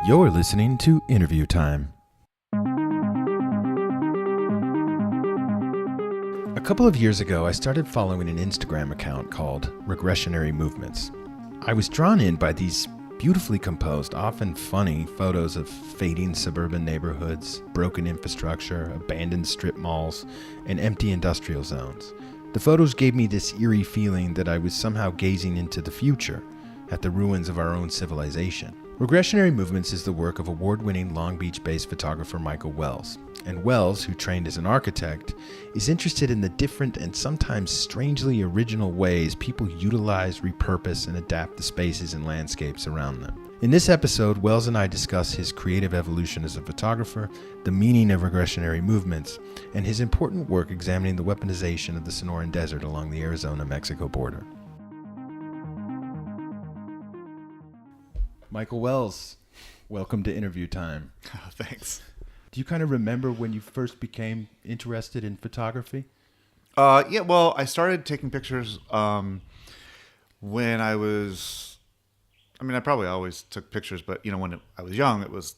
You're listening to Interview Time. A couple of years ago, I started following an Instagram account called Regressionary Movements. I was drawn in by these beautifully composed, often funny photos of fading suburban neighborhoods, broken infrastructure, abandoned strip malls, and empty industrial zones. The photos gave me this eerie feeling that I was somehow gazing into the future, at the ruins of our own civilization. Regressionary Movements is the work of award-winning Long Beach-based photographer Michael Wells. And Wells, who trained as an architect, is interested in the different and sometimes strangely original ways people utilize, repurpose, and adapt the spaces and landscapes around them. In this episode, Wells and I discuss his creative evolution as a photographer, the meaning of regressionary movements, and his important work examining the weaponization of the Sonoran Desert along the Arizona-Mexico border. Michael Wells, welcome to Interview Time. Oh, thanks. Do you kind of remember when you first became interested in photography? Yeah, well, I started taking pictures when I was, I probably always took pictures, but, when I was young, it was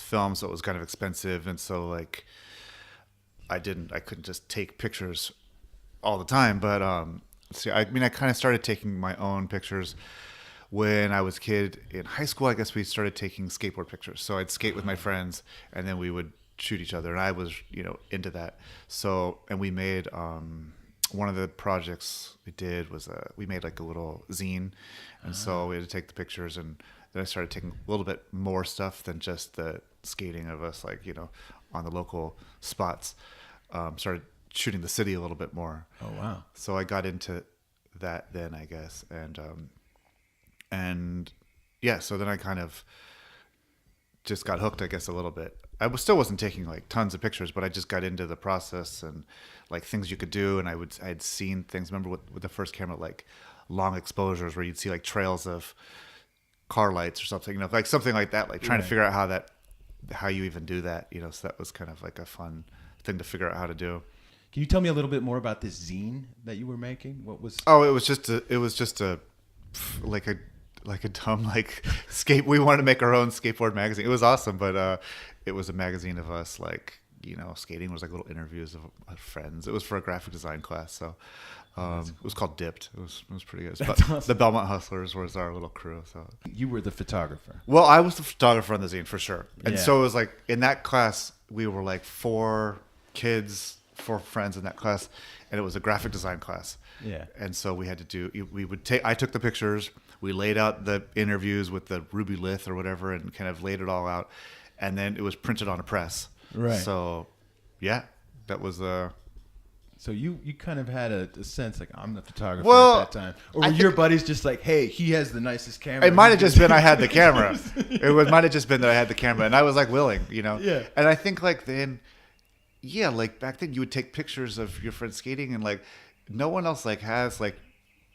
film, so it was kind of expensive. And so, I couldn't just take pictures all the time. But, I kind of started taking my own pictures when I was a kid. In high school, I guess we started taking skateboard pictures. So I'd skate with my friends, and then we would shoot each other. And I was, into that. So, and we made, one of the projects we did was, we made like a little zine. And so we had to take the pictures, and then I started taking a little bit more stuff than just the skating of us, on the local spots. Started shooting the city a little bit more. Oh, wow. So I got into that then, I guess. And yeah, so then I kind of just got hooked, I guess, a little bit. I still wasn't taking tons of pictures, but I just got into the process and things you could do. And I had seen things. Remember with the first camera, long exposures where you'd see trails of car lights or something, something like that, trying to figure out how you even do that, so that was kind of a fun thing to figure out how to do. Can you tell me a little bit more about this zine that you were making? What was? Oh, it was just a dumb skate. We wanted to make our own skateboard magazine. It was awesome, but it was a magazine of us skating. It was little interviews of friends. It was for a graphic design class, so it was called Dipped. It was pretty good. But awesome. The Belmont Hustlers was our little crew. So you were the photographer. Well, I was the photographer on the zine for sure. And so it was in that class we were 4 friends in that class, and it was a graphic design class. Yeah. And so we had to do. I took the pictures. We laid out the interviews with the Ruby Lith or whatever, and kind of laid it all out, and then it was printed on a press. Right. So, yeah, that was So you kind of had a sense I'm the photographer at that time, or were your buddies just hey, he has the nicest camera? It might have just been I had the camera. It might have just been that I had the camera, and I was willing, Yeah. And I think then, yeah, back then you would take pictures of your friends skating, and no one else has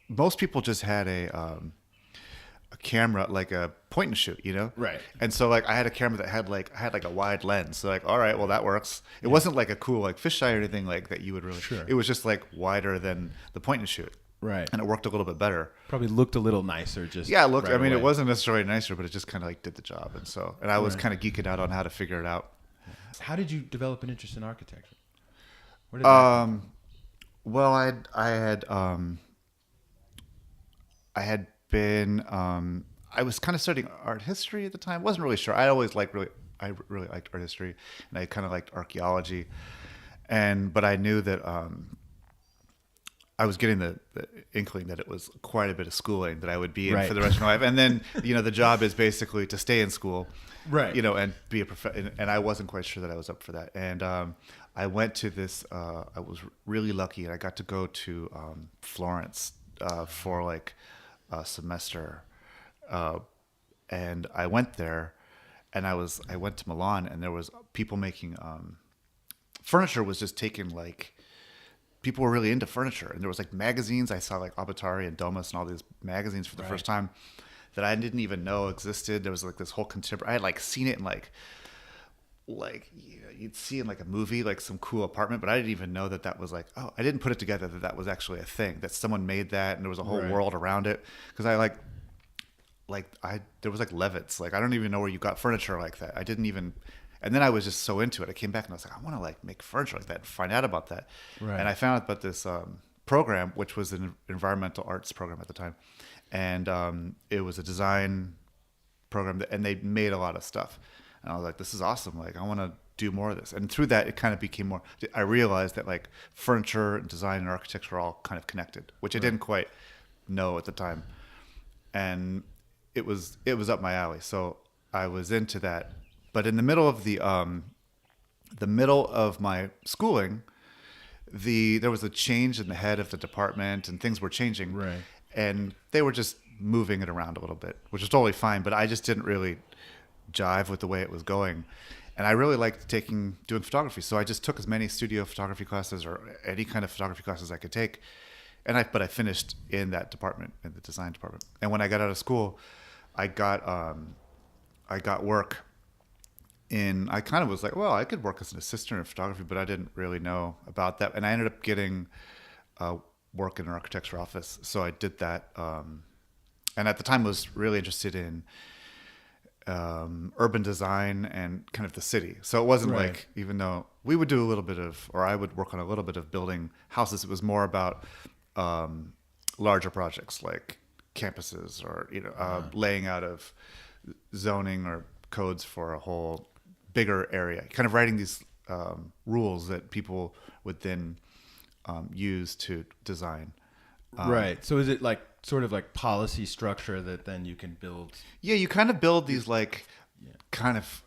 most people just had a camera, a point and shoot, Right. And so I had a camera that had a wide lens, so all right, well that works. It wasn't a cool fisheye or anything that you would really. Sure. It was just wider than the point and shoot. Right. And it worked a little bit better. Probably looked a little nicer. Just yeah, it looked. Right away. It wasn't necessarily nicer, but it just kind of did the job. And I was kind of geeking out on how to figure it out. How did you develop an interest in architecture? Where did well, I was kind of studying art history at the time. Wasn't really sure. I really liked art history, and I kind of liked archaeology. But I knew that I was getting the inkling that it was quite a bit of schooling that I would be in for the rest of my life. And then, the job is basically to stay in school, right? And be a professor. And I wasn't quite sure that I was up for that. And I went to this. I was really lucky, and I got to go to Florence for a semester. And I went there, and I went to Milan, and there was people making furniture was just taken people were really into furniture, and there was magazines. I saw Abitare and Domus and all these magazines for the first time that I didn't even know existed. There was this whole contemporary. I had seen it in like, you'd see in like a movie, like some cool apartment, but I didn't even know that was like, oh, I didn't put it together that was actually a thing, that someone made that and there was a whole world around it. Because there was like Levitts. Like, I don't even know where you got furniture like that. I didn't even, and then I was just so into it. I came back and I was like, I want to like make furniture like that and find out about that. Right. And I found out about this program, which was an environmental arts program at the time. And it was a design program and they made a lot of stuff. And I was like, this is awesome. Like, I want to do more of this. And through that, it kind of became more, I realized that like furniture and design and architecture are all kind of connected, which I didn't quite know at the time. And it was up my alley. So I was into that. But in the middle of the middle of my schooling, there was a change in the head of the department and things were changing. Right. And they were just moving it around a little bit, which is totally fine. But I just didn't really jive with the way it was going. And I really liked doing photography. So I just took as many studio photography classes or any kind of photography classes I could take. But I finished in that department, in the design department. And when I got out of school, I got work I kind of was like, well, I could work as an assistant in photography, but I didn't really know about that. And I ended up getting work in an architecture office. So I did that. And at the time was really interested in urban design and kind of the city. So it wasn't like, even though we would do a little bit of, or I would work on a little bit of building houses, it was more about larger projects like campuses or, laying out of zoning or codes for a whole bigger area, kind of writing these rules that people would then use to design. Right. So is it like sort of like policy structure that then you can build? Yeah, you kind of build these like kind of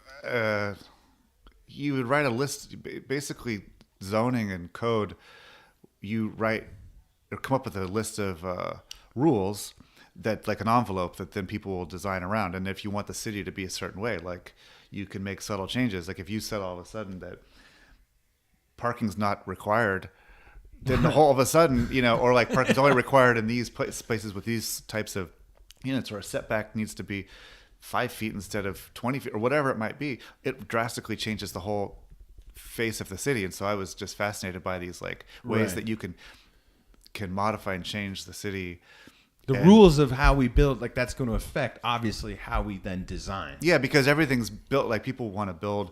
you would write a list, basically zoning and code. You write or come up with a list of rules that like an envelope that then people will design around. And if you want the city to be a certain way, like you can make subtle changes. Like if you said all of a sudden that parking's not required, then all of a sudden, or like parking's only required in these places with these types of units, or a setback needs to be 5 feet instead of 20 feet or whatever it might be, it drastically changes the whole face of the city. And so I was just fascinated by these like ways that you can modify and change the city. The rules of how we build, like that's going to affect obviously how we then design. Yeah, because everything's built, like people want to build,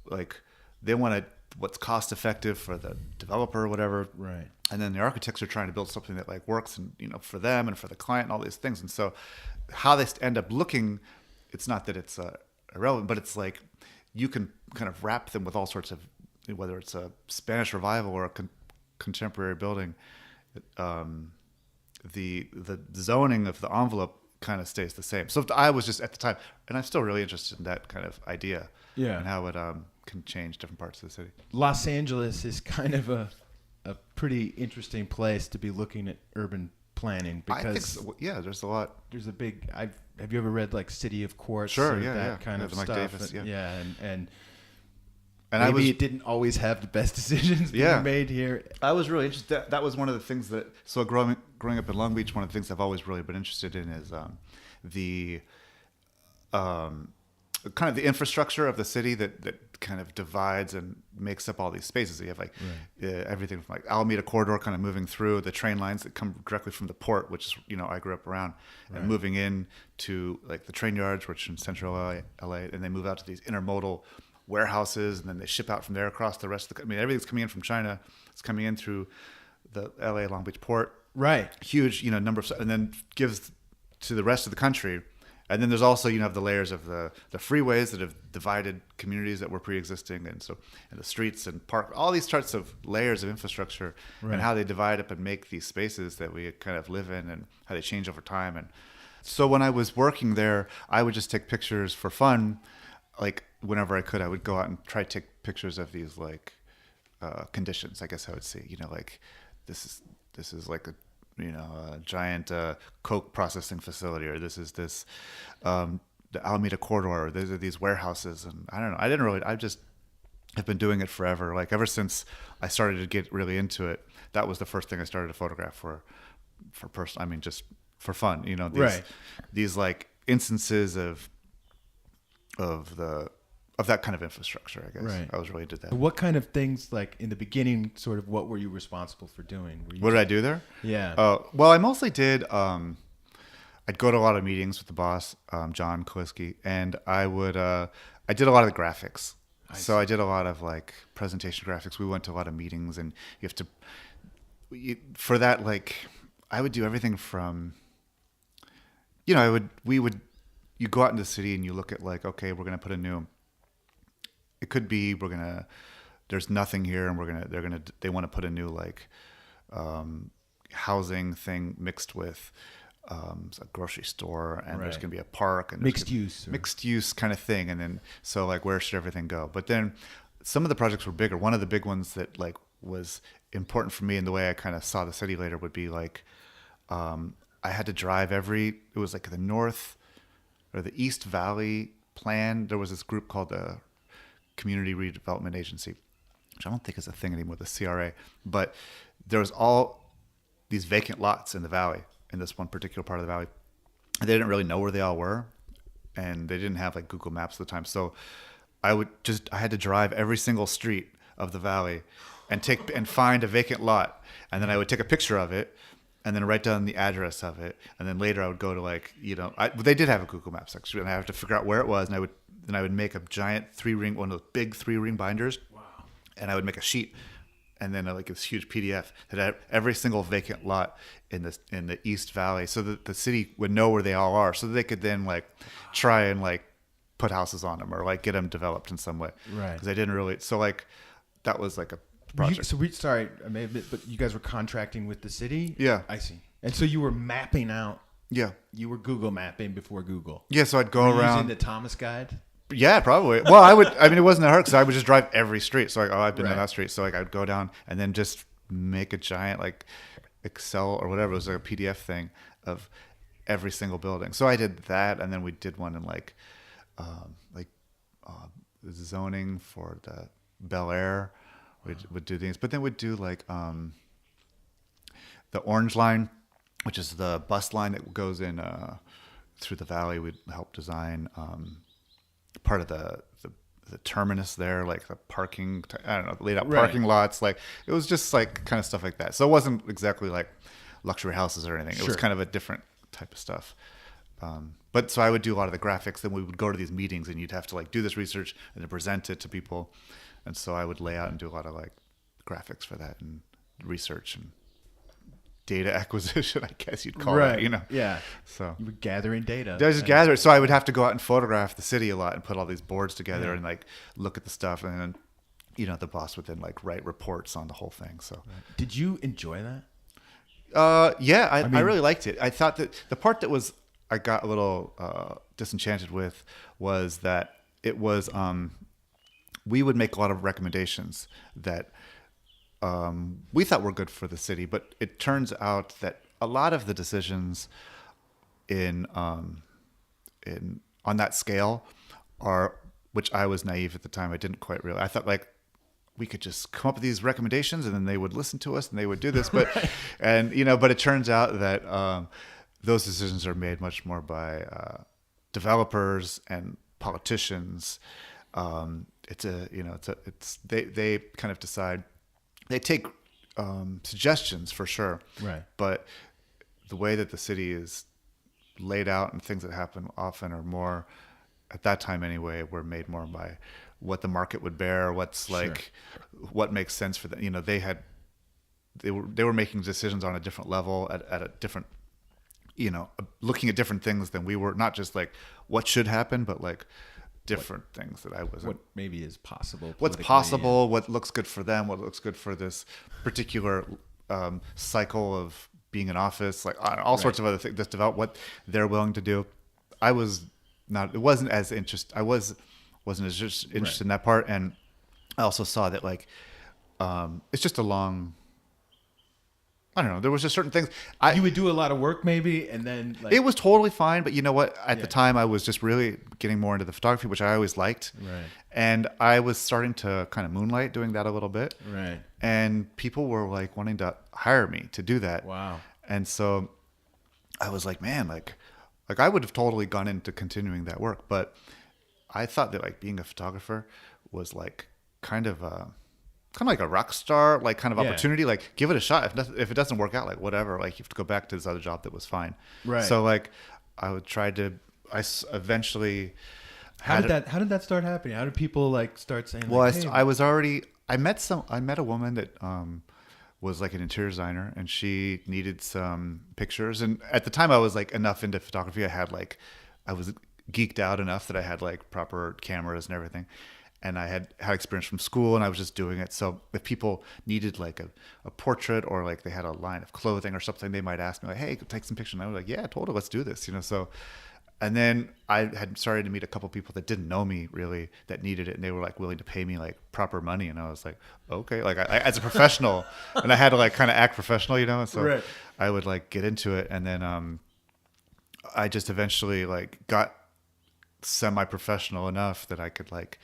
like they want to, what's cost effective for the developer or whatever. Right. And then the architects are trying to build something that like works and, for them and for the client and all these things. And so how they end up looking, it's not that it's irrelevant, but it's like you can kind of wrap them with all sorts of, whether it's a Spanish revival or a contemporary building, the zoning of the envelope kind of stays the same. So I was just at the time, and I'm still really interested in that kind of idea and how it can change different parts of the city. Los Angeles is kind of a pretty interesting place to be looking at urban planning because I think so. Yeah, there's a lot. There's a big. Have you ever read like City of Quartz? Sure, that kind of Mike stuff. Davis, and maybe it didn't always have the best decisions being made here. I was really interested. That was one of the things that. So growing up in Long Beach, one of the things I've always really been interested in is the kind of the infrastructure of the city that kind of divides and makes up all these spaces. So you have like everything from like Alameda Corridor kind of moving through the train lines that come directly from the port, which is, I grew up around, and moving in to like the train yards, which are in central LA, and they move out to these intermodal warehouses, and then they ship out from there across the rest of the, everything's coming in from China. It's coming in through the LA Long Beach port. Right. Huge, number of, and then gives to the rest of the country. And then there's also, have the layers of the freeways that have divided communities that were pre-existing, and the streets and park, all these sorts of layers of infrastructure, and how they divide up and make these spaces that we kind of live in, and how they change over time. And so when I was working there, I would just take pictures for fun, like whenever I could. I would go out and try to take pictures of these like conditions, I guess I would say, like this is like a giant coke processing facility, or this is the Alameda Corridor, or these are these warehouses. And I don't know, I just have been doing it forever. Like ever since I started to get really into it, that was the first thing I started to photograph for just for fun, these like instances of the of that kind of infrastructure, I guess. Right. I was really into that. What kind of things, like in the beginning, sort of what were you responsible for doing? What did I do there? Yeah. Well, I mostly did, I'd go to a lot of meetings with the boss, John Kaliski, and I did a lot of the graphics. So I did a lot of like presentation graphics. We went to a lot of meetings, and you have to, for that, like, I would do everything from, you go out in the city and you look at like, okay, we're going to put it could be, there's nothing here, and they want to put a new like, housing thing mixed with, a grocery store, and there's going to be a park, and mixed use kind of thing. And then, so like, where should everything go? But then some of the projects were bigger. One of the big ones that like was important for me in the way I kind of saw the city later would be like, I had to drive it was like the North or the East Valley plan. There was this group called the Community Redevelopment Agency, which I don't think is a thing anymore, the CRA, but there was all these vacant lots in the valley, in this one particular part of the valley. And they didn't really know where they all were, and they didn't have like Google Maps at the time. So I had to drive every single street of the valley and find a vacant lot. And then I would take a picture of it and then write down the address of it. And then later I would go to like, they did have a Google Maps actually, and I have to figure out where it was. And I would make a giant one of those big 3-ring binders. Wow. And I would make a sheet, and then like this huge PDF that had every single vacant lot in the East Valley, so that the city would know where they all are, so that they could then like try and like put houses on them or like get them developed in some way. Right. Because I didn't really. So like that was like a project. Sorry, I may admit, but you guys were contracting with the city? Yeah. I see. And so you were mapping out. Yeah. You were Google mapping before Google. Yeah, so I'd go around. Using the Thomas guide? Yeah, probably. Well, it wasn't that hard because I would just drive every street. So like, I've been to that street. So like, I would go down and then just make a giant like Excel or whatever. It was like a PDF thing of every single building. So I did that. And then we did one in like zoning for the Bel Air. We'd do things, but then we'd do like the Orange Line, which is the bus line that goes in through the valley. We'd help design part of the terminus there, like the parking. I don't know, laid out parking lots. Like it was just like kind of stuff like that. So it wasn't exactly like luxury houses or anything. It was kind of a different type of stuff. But so I would do a lot of the graphics. Then we would go to these meetings, and you'd have to like do this research and then present it to people. And so I would lay out and do a lot of like graphics for that and research and data acquisition, I guess you'd call it, Yeah. So you were gathering data. I just gather it. So I would have to go out and photograph the city a lot and put all these boards together and like look at the stuff. And then, the boss would then like write reports on the whole thing. So did you enjoy that? Yeah, I really liked it. I thought that the part that I got a little disenchanted with was that it was, we would make a lot of recommendations that we thought were good for the city, but it turns out that a lot of the decisions on that scale which I was naive at the time. I didn't quite realize. I thought like we could just come up with these recommendations and then they would listen to us and they would do this, but but it turns out that those decisions are made much more by developers and politicians. They kind of decide. They take suggestions for sure, right? But the way that the city is laid out and things that happen often are more, at that time anyway, were made more by what the market would bear, what makes sense for them. They were making decisions on a different level at a different, looking at different things than we were. Not just like what should happen, but like different things that I wasn't. What maybe is possible. What's possible, what looks good for them, what looks good for this particular cycle of being in office, like all sorts of other things that develop what they're willing to do. I wasn't as interested in that part. And I also saw that like, it's just a long, I don't know. There was just certain things. You would do a lot of work maybe, and then like, it was totally fine. But you know what? At the time, I was just really getting more into the photography, which I always liked. Right. And I was starting to kind of moonlight doing that a little bit. Right. And people were like wanting to hire me to do that. Wow. And so I was like, man, like I would have totally gone into continuing that work, but I thought that like being a photographer was like kind of like a rock star, like kind of opportunity, like give it a shot. If it doesn't work out, like whatever, like you have to go back to this other job that was fine. Right. So like I would try to, eventually. How did that start happening? How did people like start saying? Well, like, hey, I met a woman that was like an interior designer, and she needed some pictures. And at the time, I was like enough into photography. I was geeked out enough that I had like proper cameras and everything, and I had experience from school, and I was just doing it. So if people needed like a portrait, or like they had a line of clothing or something, they might ask me like, "Hey, take some pictures." And I was like, "Yeah, totally, let's do this," So. And then I had started to meet a couple people that didn't know me really, that needed it, and they were like willing to pay me like proper money, and I was like, okay, like I as a professional, and I had to like kind of act professional, and so right. I would like get into it, and then I just eventually like got semi-professional enough that I could like.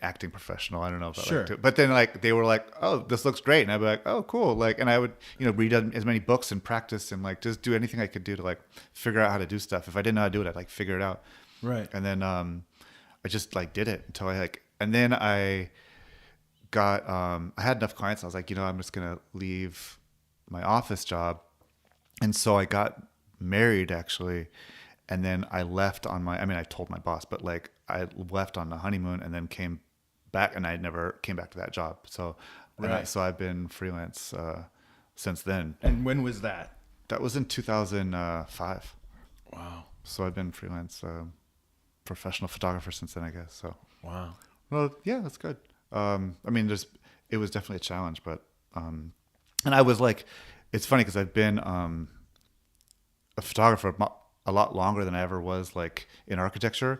Acting professional. I don't know if I like to, but then like they were like, "Oh, this looks great," and I'd be like, "Oh, cool!" Like, and I would read as many books and practice and like just do anything I could do to like figure out how to do stuff. If I didn't know how to do it, I'd like figure it out. Right. And then I just like did it until and then I got I had enough clients. I was like, I'm just gonna leave my office job, and so I got married actually. And then I left on I told my boss, but like I left on the honeymoon and then came back, and I never came back to that job. So, right. So I've been freelance since then. And when was that? That was in 2005. Wow. So I've been freelance professional photographer since then, I guess. So. Wow. Well, yeah, that's good. It was definitely a challenge, but and I was like, it's funny because I've been a photographer a lot longer than I ever was like in architecture,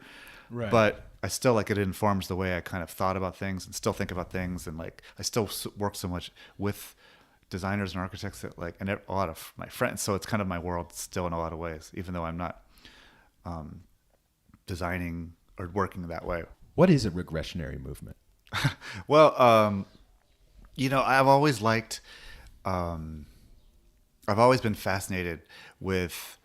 right. But I still like it informs the way I kind of thought about things and still think about things, and like I still work so much with designers and architects that like, and a lot of my friends. So it's kind of my world still in a lot of ways, even though I'm not designing or working that way. What is a regressionary movement? Well, I've always liked, I've always been fascinated with.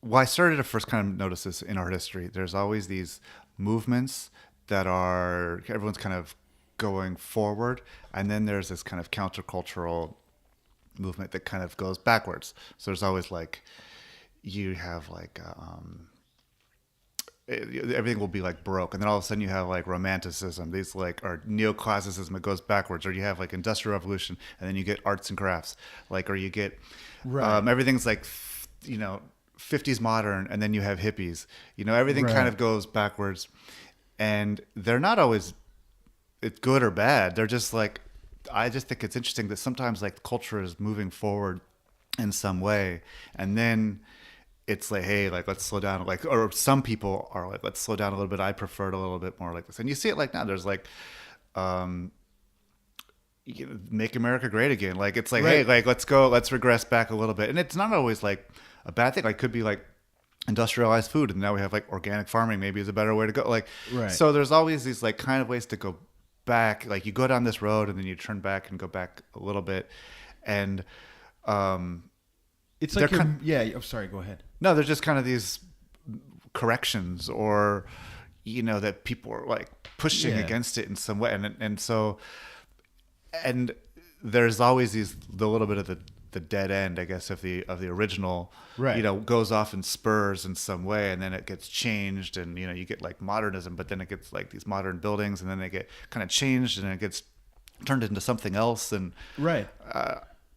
Well, I started to first kind of notice this in art history. There's always these movements that everyone's kind of going forward, and then there's this kind of countercultural movement that kind of goes backwards. So there's always like, you have like, everything will be like Baroque, and then all of a sudden you have like Romanticism, these like, or Neoclassicism, it goes backwards, or you have like Industrial Revolution, and then you get arts and crafts, like, or you get, right. Everything's like, 50s modern, and then you have hippies. Everything right. kind of goes backwards, and they're not always it's good or bad. They're just like, I just think it's interesting that sometimes like culture is moving forward in some way, and then it's like, hey, like let's slow down, like, or some people are like, let's slow down a little bit. I prefer it a little bit more like this, and you see it like now. There's like, make America great again. Like it's like, right. Hey, like let's regress back a little bit, and it's not always like a bad thing. Like could be like industrialized food, and now we have like organic farming maybe is a better way to go. Like, right. So there's always these like kind of ways to go back. Like you go down this road and then you turn back and go back a little bit, and it's like I'm sorry, go ahead. No, there's just kind of these corrections, or that people are like pushing against it in some way, and so there's always the little bit of the dead end, I guess, of the original, right. Goes off in spurs in some way, and then it gets changed, and you get like modernism, but then it gets like these modern buildings, and then they get kind of changed, and it gets turned into something else, and right,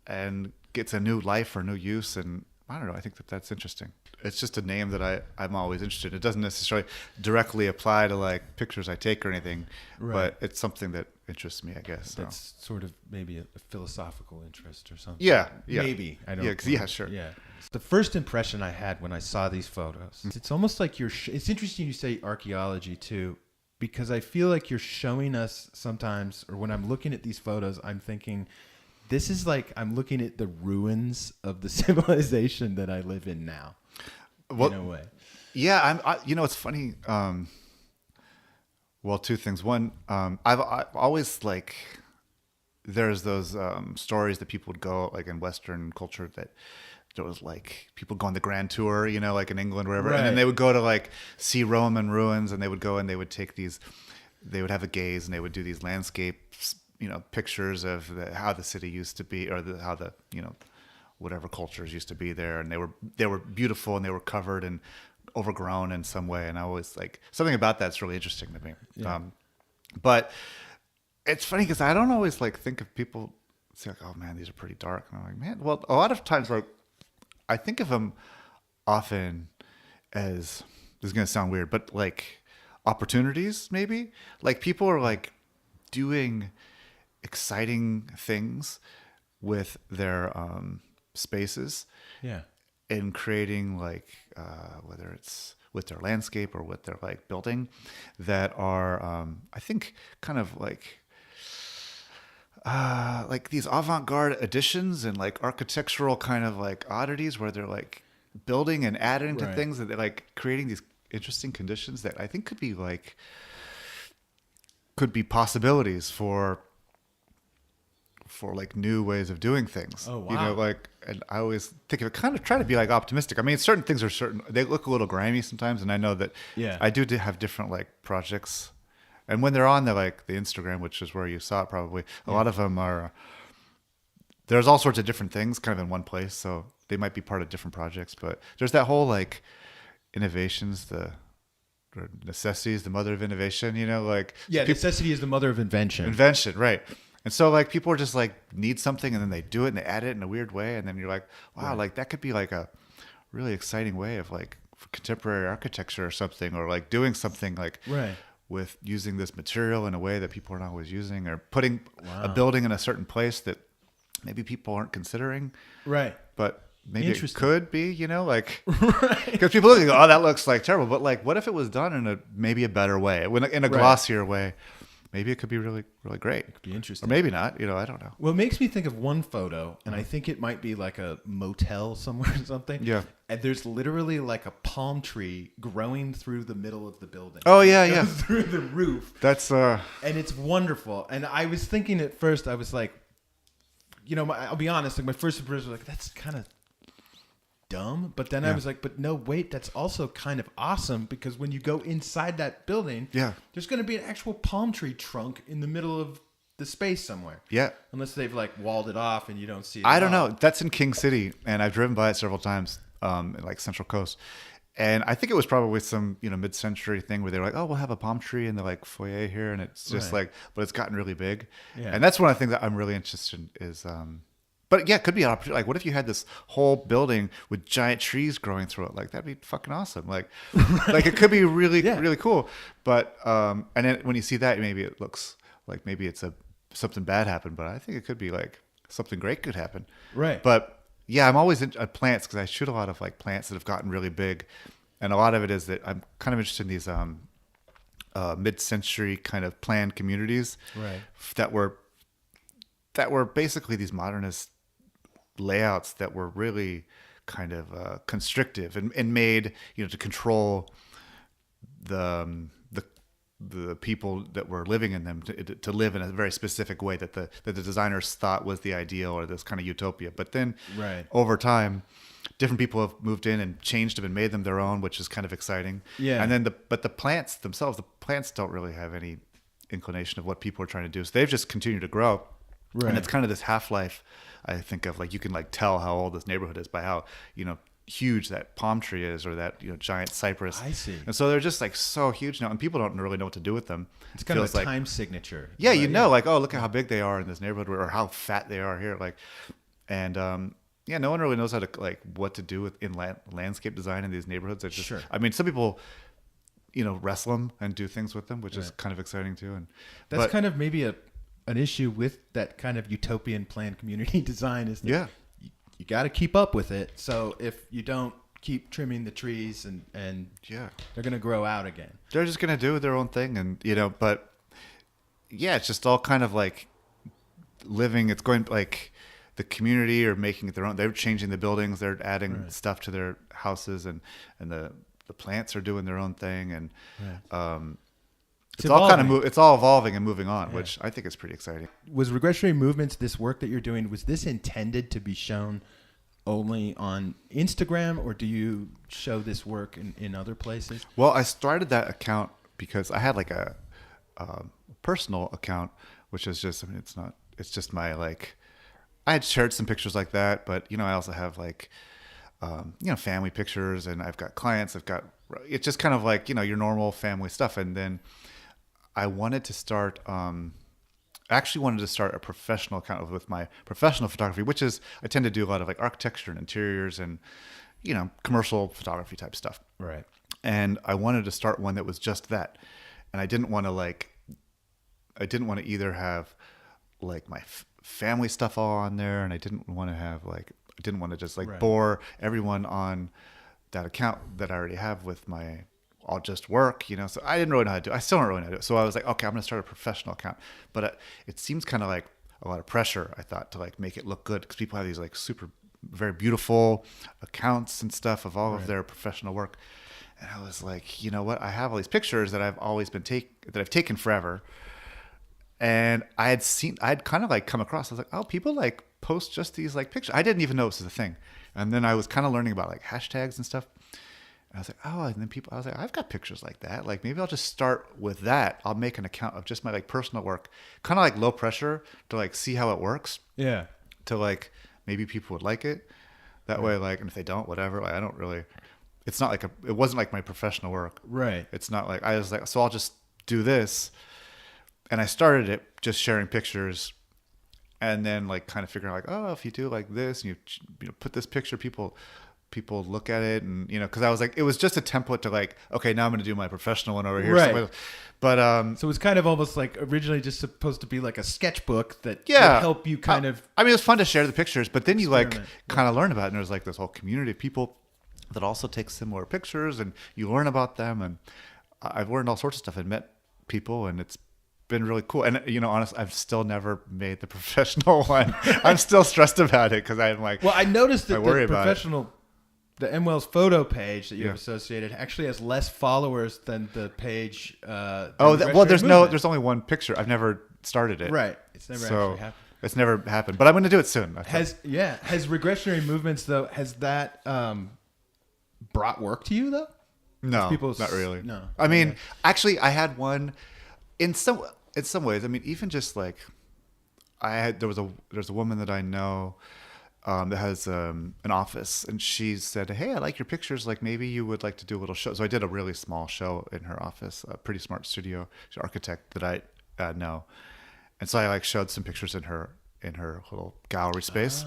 and gets a new life or new use, and I don't know. I think that's interesting. It's just a name that I'm always interested in. It doesn't necessarily directly apply to like pictures I take or anything, right. But it's something that interests me, I guess. That's sort of maybe a philosophical interest or something. Yeah. Maybe. I don't. Yeah, sure. Yeah. The first impression I had when I saw these photos, it's almost like it's interesting you say archaeology too, because I feel like you're showing us sometimes, or when I'm looking at these photos, I'm thinking, this is like I'm looking at the ruins of the civilization that I live in now. Well, in a way. Yeah, it's funny. Well, two things. One, I've always like, there's those stories that people would go like in Western culture that there was like people go on the Grand Tour, you know, like in England, wherever, Right. and then they would go to like see Roman ruins, and they would go and they would take these, they would have a gaze, and they would do these landscapes, you know, pictures of how the city used to be, or how the, you know, whatever cultures used to be there, and they were beautiful, and they were covered and overgrown in some way, and I always like something about that's really interesting to me. Yeah. But it's funny because I don't always like think of people say like, oh man, these are pretty dark, and I'm like, man, well, a lot of times like I think of them often as, this is gonna sound weird, but like opportunities maybe, like people are like doing exciting things with their spaces, Yeah. and creating like whether it's with their landscape or with their like building that are I think kind of like these avant-garde additions and like architectural kind of like oddities where they're like building and adding to Right. things, that they're like creating these interesting conditions that I think could be possibilities for like new ways of doing things. Oh, wow. You know, like, and I always think of it, kind of try to be like optimistic. I mean, certain things they look a little grimy sometimes, and I know that Yeah. I do have different like projects, and when they're on the Instagram, which is where you saw it probably, a lot of them are, there's all sorts of different things kind of in one place, so they might be part of different projects, but there's that whole like innovations, or necessity is the mother of innovation, you know, like Yeah. Necessity is the mother of invention. invention, right? And so like people are just like need something, and then they do it and they add it in a weird way, and then you're like, wow, Right. like that could be like a really exciting way of like contemporary architecture or something, or like doing something like Right. with using this material in a way that people are not always using, or putting Wow. a building in a certain place that maybe people aren't considering, Right. but maybe it Interesting. could be, you know, like, Right. because people look and go, oh, that looks like terrible, but like, what if it was done in maybe a better way, in a glossier way? Maybe it could be really, really great. It could be interesting. Or maybe not, you know, I don't know. Well, it makes me think of one photo, and I think it might be like a motel somewhere or something. Yeah. And there's literally like a palm tree growing through the middle of the building. Oh, yeah, It yeah. goes through the roof. That's, And it's wonderful. And I was thinking at first, I was like, you know, I'll be honest, like my first impression was like, that's kind of dumb. But then I Yeah. was like, but no, wait, that's also kind of awesome, because when you go inside that building, Yeah. there's going to be an actual palm tree trunk in the middle of the space somewhere. yeah. Unless they've like walled it off and you don't see it. I at don't all. know. That's in King City, and I've driven by it several times, in like Central Coast. And I think it was probably some, you know, mid-century thing where they're like, oh, we'll have a palm tree in the like foyer here, and it's just Right. like, but it's gotten really big. Yeah. And that's one of the things that I'm really interested in is, but yeah, it could be an opportunity. Like, what if you had this whole building with giant trees growing through it? Like, that'd be fucking awesome. Like, like it could be really, Yeah. really cool. But, and then when you see that, maybe it looks like maybe it's something bad happened, but I think it could be like something great could happen. Right. But yeah, I'm always into plants because I shoot a lot of like plants that have gotten really big, and a lot of it is that I'm kind of interested in these mid-century kind of planned communities, Right. that were basically these modernist layouts that were really kind of constrictive and made, you know, to control the people that were living in them to live in a very specific way that the designers thought was the ideal, or this kind of utopia. But then Right. over time, different people have moved in and changed them and made them their own, which is kind of exciting. Yeah. And then but the plants themselves, the plants don't really have any inclination of what people are trying to do. So they've just continued to grow. Right. And it's kind of this half-life, I think, of like, you can like tell how old this neighborhood is by how, you know, huge that palm tree is, or that, you know, giant cypress. I see. And so they're just like so huge now, and people don't really know what to do with them. It's kind of Feels a like, time signature. yeah, But you know, like, oh, look at how big they are in this neighborhood, or how fat they are here. Like, and yeah, no one really knows how to like what to do in landscape design in these neighborhoods. It's just, Sure. I mean, some people, you know, wrestle them and do things with them, which is Right. kind of exciting too. And That's but, kind of maybe an issue with that kind of utopian planned community design, is that yeah. you got to keep up with it. So if you don't keep trimming the trees and Yeah. they're going to grow out again. They're just going to do their own thing. And, you know, but yeah, it's just all kind of like living. It's going like the community are making it their own. They're changing the buildings. They're adding Right. stuff to their houses, and the plants are doing their own thing. And, It's it's all kind of evolving. it's all evolving and moving on, which I think is pretty exciting. Was Regressionary Movements, this work that you're doing, was this intended to be shown only on Instagram, or do you show this work in other places? Well, I started that account because I had like a personal account, which is just, I mean, it's just my like, I had shared some pictures like that, but I also have like, family pictures, and I've got clients, it's just kind of like, your normal family stuff. And then I wanted to start, actually wanted to start a professional account with my professional photography, which is, I tend to do a lot of like architecture and interiors and, commercial photography type stuff. Right. And I wanted to start one that was just that. And I didn't want to either have like my family stuff all on there, and I didn't want to just like right. bore everyone on that account that I already have with my all just work, so I didn't really know how to do it. I still don't really know how to do it. So I was like, okay, I'm going to start a professional account. But it seems kind of like a lot of pressure, I thought, to like make it look good, because people have these like super, very beautiful accounts and stuff of all of their professional work. And I was like, you know what? I have all these pictures that I've always that I've taken forever. And I had kind of like come across, I was like, oh, people like post just these like pictures. I didn't even know this was a thing. And then I was kind of learning about like hashtags and stuff. And I was like, oh, and then I was like, I've got pictures like that. Like maybe I'll just start with that. I'll make an account of just my like personal work, kind of like low pressure, to like see how it works. Yeah. To like, maybe people would like it that way. Like, and if they don't, whatever, like, I don't really, it's not like it wasn't like my professional work. Right. It's not like, I was like, so I'll just do this. And I started it just sharing pictures, and then like kind of figuring like, oh, if you do like this, and you put this picture, people look at it, and because I was like, it was just a template to like, okay, now I'm going to do my professional one over here. Right. But so it was kind of almost like originally just supposed to be like a sketchbook that would help you kind of. I mean, it was fun to share the pictures, but then you like kind of learn about it, and there's like this whole community of people that also take similar pictures, and you learn about them, and I've learned all sorts of stuff and met people, and it's been really cool. And honestly, I've still never made the professional one. I'm still stressed about it, because I'm like, well, I noticed that the professional, the M. Wells photo page that you have associated actually has less followers than the page. There's only one picture. I've never started it. Right. It's never actually happened. It's never happened, but I'm going to do it soon. Has Regressionary Movements though? Has that brought work to you though? No, not really. No. I mean, actually, I had one in some ways. I mean, even just like there's a woman that I know that has an office, and she said, hey, I like your pictures, like maybe you would like to do a little show. So I did a really small show in her office, a pretty smart studio. She's an architect that I know, and so I like showed some pictures in her little gallery space.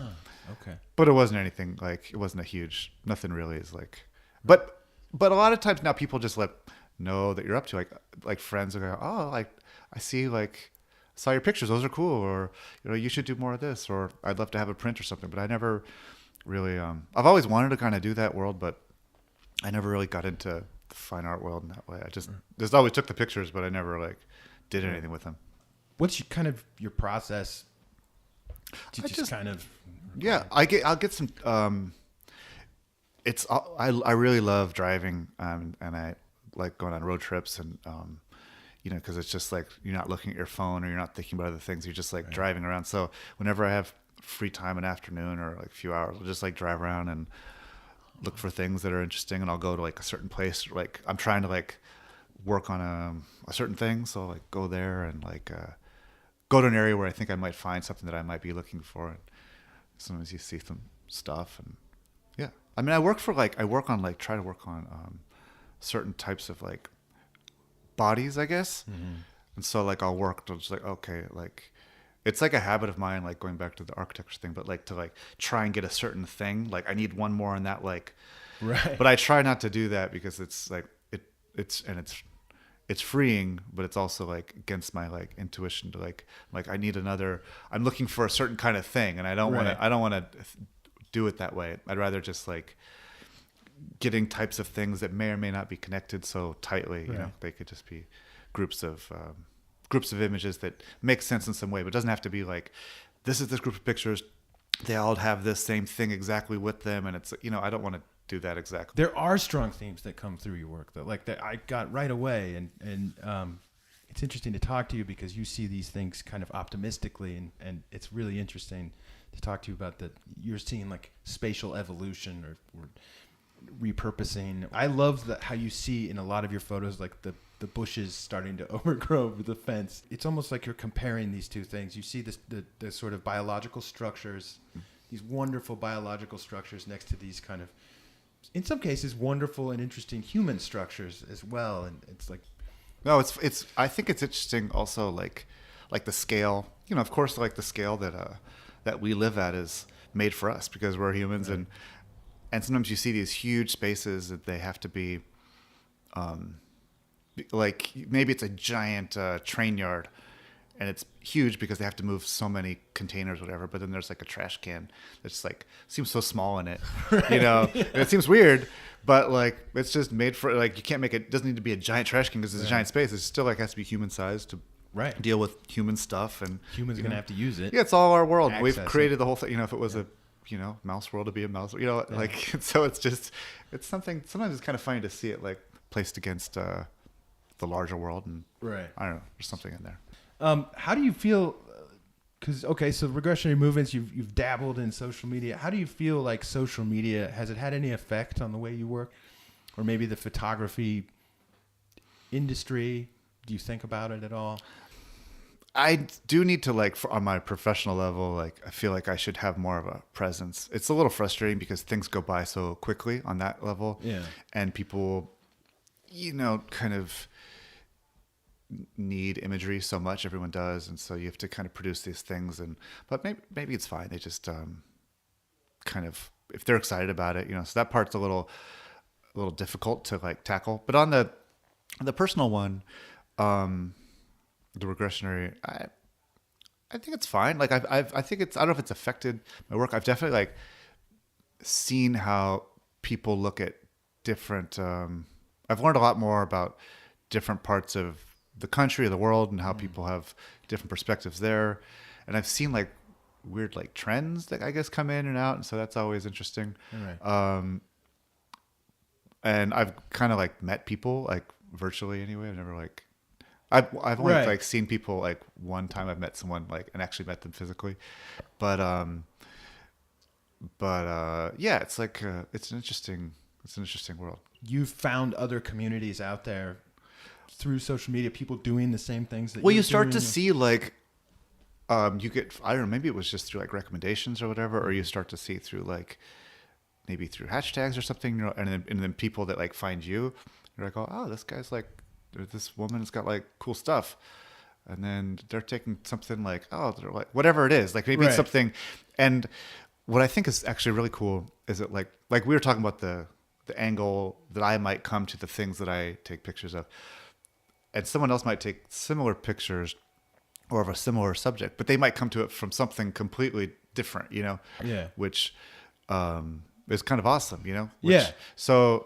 Okay. But it wasn't anything like, it wasn't a huge, nothing really is like, but a lot of times now people just know that you're up to, like friends will go, oh, like I see, like saw your pictures, those are cool, or you should do more of this, or I'd love to have a print or something. But I never really I've always wanted to kind of do that world, but I never really got into the fine art world in that way. I just always took the pictures, but I never like did anything with them. What's your process to just kind of I'll get some I really love driving, and I like going on road trips, and because it's just like you're not looking at your phone, or you're not thinking about other things, you're just like driving around. So whenever I have free time an afternoon or like a few hours, I'll just like drive around and look for things that are interesting, and I'll go to like a certain place, like I'm trying to like work on a certain thing, so I'll like go there and like go to an area where I think I might find something that I might be looking for, and sometimes you see some stuff. And I mean, try to work on certain types of like bodies, I guess. Mm-hmm. And so like I'll work to just like, okay, like it's like a habit of mine, like going back to the architecture thing, but like to like try and get a certain thing. Like I need one more on that, like, right. But I try not to do that, because it's like, it's freeing, but it's also like against my like intuition to like I need I'm looking for a certain kind of thing, and I don't want to do it that way. I'd rather just like getting types of things that may or may not be connected so tightly. They could just be groups of images that make sense in some way, but it doesn't have to be like, this is this group of pictures, they all have this same thing exactly with them, and it's I don't want to do that exactly. There are strong themes that come through your work though, like that I got right away, and it's interesting to talk to you because you see these things kind of optimistically, and it's really interesting to talk to you about that. You're seeing like spatial evolution or repurposing. I love how you see in a lot of your photos like the bushes starting to overgrow the fence. It's almost like you're comparing these two things. You see the sort of biological structures, these wonderful biological structures next to these kind of, in some cases, wonderful and interesting human structures as well. And it's like, no, it's. I think it's interesting also, like the scale. You know, of course, like the scale that we live at is made for us because we're humans, right. And sometimes you see these huge spaces that they have to be, like maybe it's a giant train yard, and it's huge because they have to move so many containers, whatever. But then there's like a trash can that's like seems so small in it, right. You know, and it seems weird. But like it's just made for like you can't make it. Doesn't need to be a giant trash can because it's a giant space. It's still like has to be human sized to deal with human stuff, and humans are gonna have to use it. Yeah, it's all our world. We've created the whole thing. You know, if it was a mouse world, to be a mouse. You know, like so it's something. Sometimes it's kind of funny to see it like placed against the larger world, and I don't know, there's something in there. How do you feel? Because so regressionary movements, you've dabbled in social media. How do you feel like social media has it had any effect on the way you work, or maybe the photography industry? Do you think about it at all? I do need to on my professional level, I feel like I should have more of a presence. It's a little frustrating because things go by so quickly on that level, and people, kind of need imagery so much. Everyone does, and so you have to kind of produce these things. But maybe it's fine. They just kind of, if they're excited about it, so that part's a little difficult to tackle. But on the personal one, the regressionary, I think it's fine. I think it's, I don't know if it's affected my work. I've definitely seen how people look at different. I've learned a lot more about different parts of the country or the world and how people have different perspectives there. And I've seen weird trends that I guess come in and out, and so that's always interesting. Right. And I've kind of met people virtually anyway. I've never I've only seen people one time. I've met someone and actually met them physically, but yeah, it's it's an interesting world. You've found other communities out there through social media, people doing the same things that you start to see you get, I don't know, maybe it was just through recommendations or whatever, or you start to see through maybe through hashtags or something, and then people that find you, you're oh, this guy's this woman's got cool stuff, and then they're taking something oh, they're whatever it is, maybe it's something. And what I think is actually really cool is that like we were talking about the angle that I might come to the things that I take pictures of, and someone else might take similar pictures or of a similar subject, but they might come to it from something completely different, which is kind of awesome, So,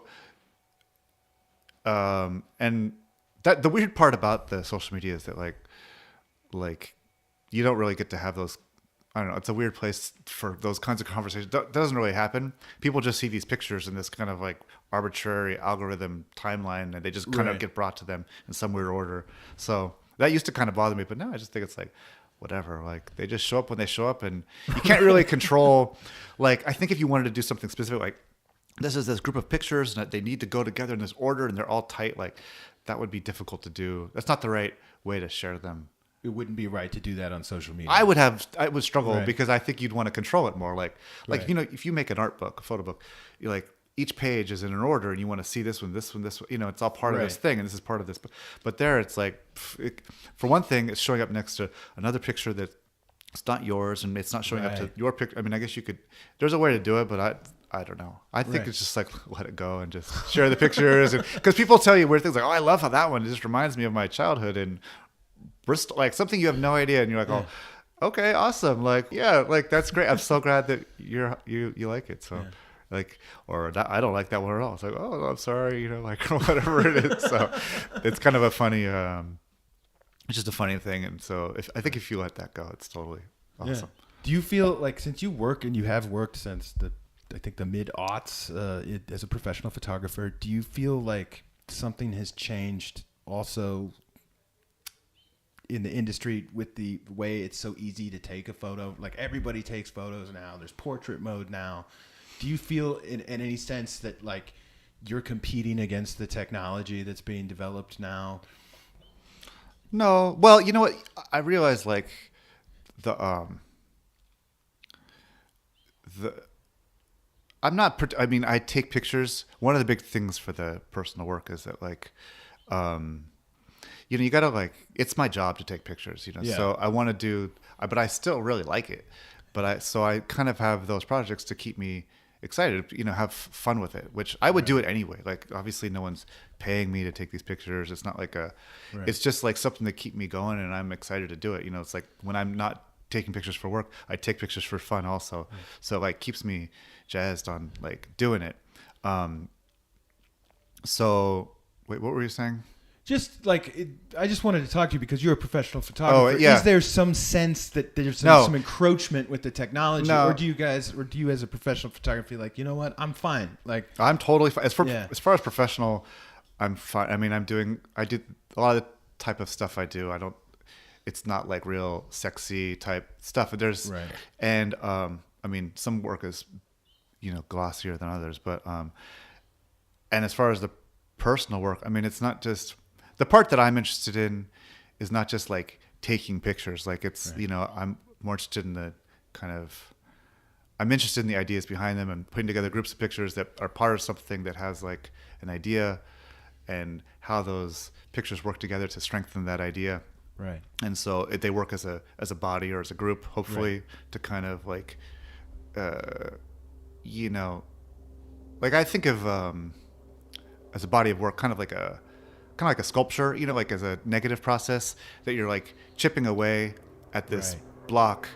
and that the weird part about the social media is that you don't really get to have those. I don't know. It's a weird place for those kinds of conversations. That doesn't really happen. People just see these pictures in this kind of arbitrary algorithm timeline, and they just kind of get brought to them in some weird order. So that used to kind of bother me, but now I just think it's whatever. They just show up when they show up, and you can't really control. I think if you wanted to do something specific, this is this group of pictures, and that they need to go together in this order, and they're all tight. That would be difficult to do. That's not the right way to share them. It wouldn't be right to do that on social media. I would struggle because I think you'd want to control it more. If you make an art book, a photo book, you each page is in an order, and you want to see this one, this one, this one. It's all part of this thing, and this is part of this. But there, it's for one thing, it's showing up next to another picture that it's not yours, and it's not showing up to your picture. I mean, I guess you could. There's a way to do it, but I don't know. I think it's just let it go and just share the pictures, and because people tell you weird things oh, I love how that one just reminds me of my childhood in Bristol, something you have no idea, and you're oh, okay, awesome, that's great. I'm so glad that you like it. So or that, I don't like that one at all. It's oh, I'm sorry, whatever it is. So it's kind of a funny, it's just a funny thing. And so I think if you let that go, it's totally awesome. Yeah. Do you feel since you work and you have worked since I think the mid-aughts as a professional photographer, do you feel something has changed also in the industry with the way it's so easy to take a photo. Like everybody takes photos now. There's portrait mode now. Do you feel in any sense that like you're competing against the technology that's being developed now? No. Well, you know what? I realize like the I'm not. I mean, I take pictures. One of the big things for the personal work is that like, you gotta like. It's my job to take pictures. Yeah. So I want to do, but I still really like it. But I kind of have those projects to keep me excited. Have fun with it, which I would do it anyway. Like obviously, no one's paying me to take these pictures. It's not like It's just like something to keep me going, and I'm excited to do it. It's like when I'm not taking pictures for work, I take pictures for fun also. So like keeps me jazzed on like doing it. So wait, what were you saying? Just like I just wanted to talk to you because you're a professional photographer. Oh, yeah. Is there some sense that there's some encroachment with the technology, No. or do you as a professional photographer feel like, you know what, I'm fine? Like I'm totally fine. As far as professional, I'm fine. I mean, I do a lot of the type of stuff I do. It's not like real sexy type stuff. And I mean, some work is, glossier than others, but and as far as the personal work, I mean, it's not just the part that I'm interested in is not just like taking pictures. Like it's, I'm more interested in I'm interested in the ideas behind them and putting together groups of pictures that are part of something that has like an idea and how those pictures work together to strengthen that idea. Right. And so they work as a body or as a group, hopefully, to kind of like, like I think of as a body of work, kind of like a sculpture, like as a negative process that you're like chipping away at this block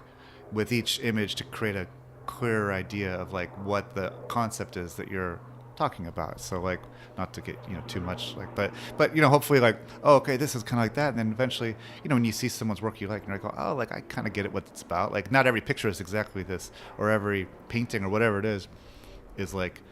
with each image to create a clearer idea of like what the concept is that you're talking about. So like, not to get too much like, but hopefully like, oh, okay, this is kind of like that, and then eventually when you see someone's work you like, and you're like, oh, like I kind of get it what it's about. Like not every picture is exactly this, or every painting or whatever it is like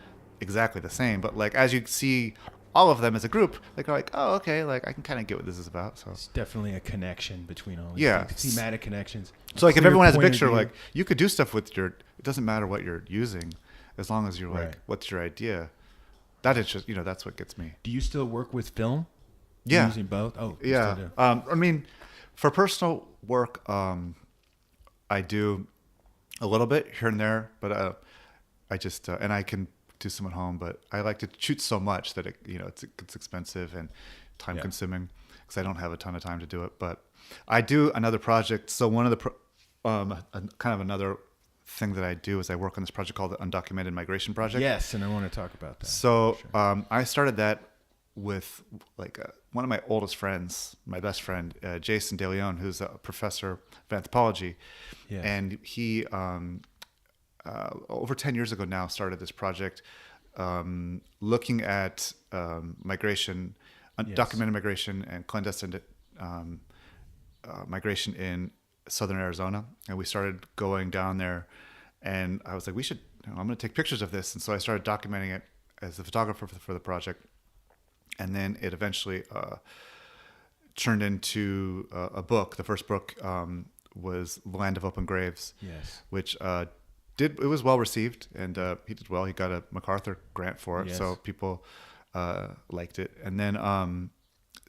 exactly the same, but like as you see all of them as a group, like you're like, oh, okay, like I can kind of get what this is about. So it's definitely a connection between all these things, thematic connections. So like if everyone has a picture, like you could do stuff with it doesn't matter what you're using, as long as you're like, what's your idea? That is just, that's what gets me. Do you still work with film? Yeah. Using both? Oh, yeah. You still do. I mean, for personal work, I do a little bit here and there, but I just, and I can do some at home, but I like to shoot so much that it's expensive and time consuming because I don't have a ton of time to do it. But I do another project. So one of the, kind of another thing that I do is I work on this project called the Undocumented Migration Project. Yes, and I want to talk about that. So I started that with like one of my oldest friends, my best friend, Jason DeLeon, who's a professor of anthropology. Yes. And he, over 10 years ago now, started this project looking at migration, undocumented migration and clandestine migration in southern Arizona. And we started going down there, and I was like, I'm going to take pictures of this. And so I started documenting it as a photographer for the project. And then it eventually turned into a book. The first book was Land of Open Graves, which it was well received, and he did well. He got a MacArthur grant for it, so people liked it. And then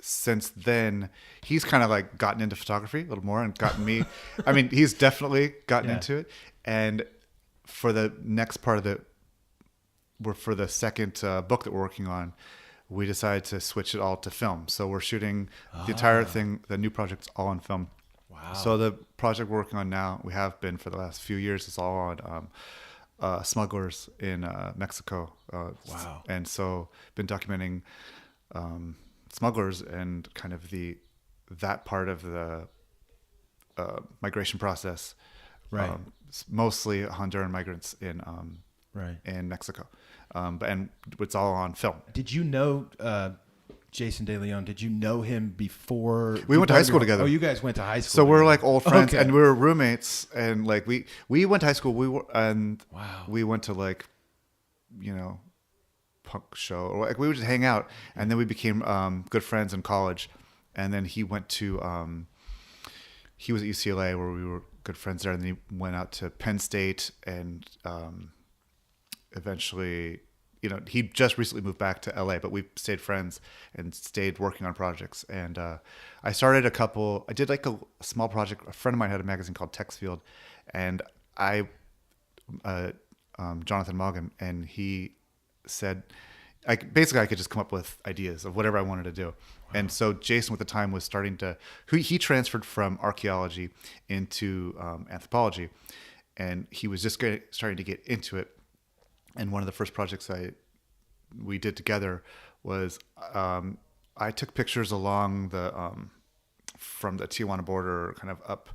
since then, he's kind of like gotten into photography a little more and gotten me. I mean, he's definitely gotten into it. And for the next part of for the second book that we're working on, we decided to switch it all to film. So we're shooting the entire thing. The new project's all on film. Wow. So the project we're working on now, we have been for the last few years, it's all on smugglers in Mexico. Wow. And so been documenting smugglers and kind of that part of the migration process. Right. Mostly Honduran migrants in Mexico. And it's all on film. Did you know Jason DeLeon? Did you know him before? We went to high school together. Oh, you guys went to high school. So we're like old friends, and we were roommates, and like we went to high school. We went to like, punk show, or like we would just hang out, and then we became good friends in college, and then he went to he was at UCLA where we were good friends there, and then he went out to Penn State, and eventually, he just recently moved back to LA, but we stayed friends and stayed working on projects. And I started I did like a small project. A friend of mine had a magazine called Textfield, and Jonathan Moggan, and he said, I could just come up with ideas of whatever I wanted to do. Wow. And so Jason at the time was he transferred from archaeology into anthropology, and he was just starting to get into it. And one of the first projects we did together was I took pictures along from the Tijuana border, kind of up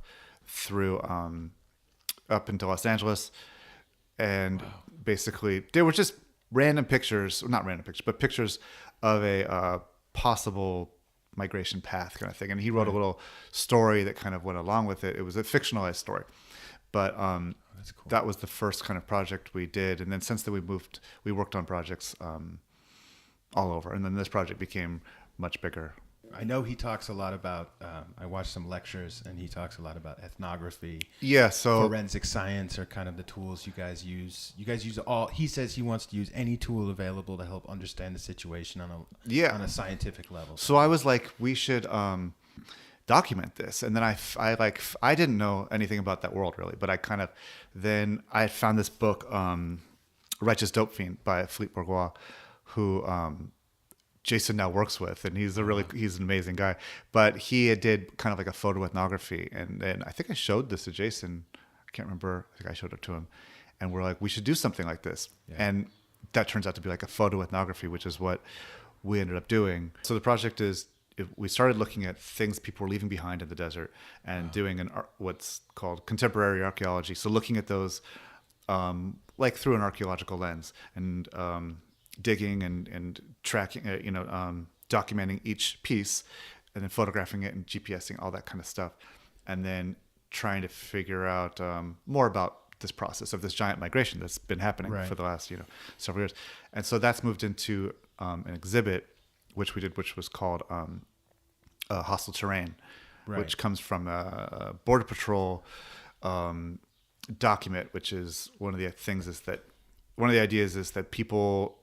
through up into Los Angeles, and basically they were just random pictures, not random pictures, but pictures of a possible migration path kind of thing. And he wrote a little story that kind of went along with it. It was a fictionalized story, but that's cool. That was the first kind of project we did. And then since then we worked on projects all over. And then this project became much bigger. I know he talks a lot about, I watched some lectures, and he talks a lot about ethnography. Yeah, so forensic science are kind of the tools you guys use. You guys use he says he wants to use any tool available to help understand the situation on a scientific level. So I was like, we should document this. And then I didn't know anything about that world really, but I found this book, Righteous Dopefiend by Philippe Bourgois, who Jason now works with, and he's an amazing guy. But he did kind of like a photo ethnography, and then I think I showed this to Jason. I can't remember. I think I showed it to him, and we're like, we should do something like this. Yeah. And that turns out to be like a photo ethnography, which is what we ended up doing. So the project we started looking at things people were leaving behind in the desert and doing what's called contemporary archaeology. So looking at those like through an archaeological lens, and digging and tracking, documenting each piece, and then photographing it and GPSing, all that kind of stuff, and then trying to figure out more about this process of this giant migration that's been happening for the last several years. And so that's moved into an exhibit which we did, which was called Hostile Terrain, which comes from a Border Patrol document, which is one of the ideas is that people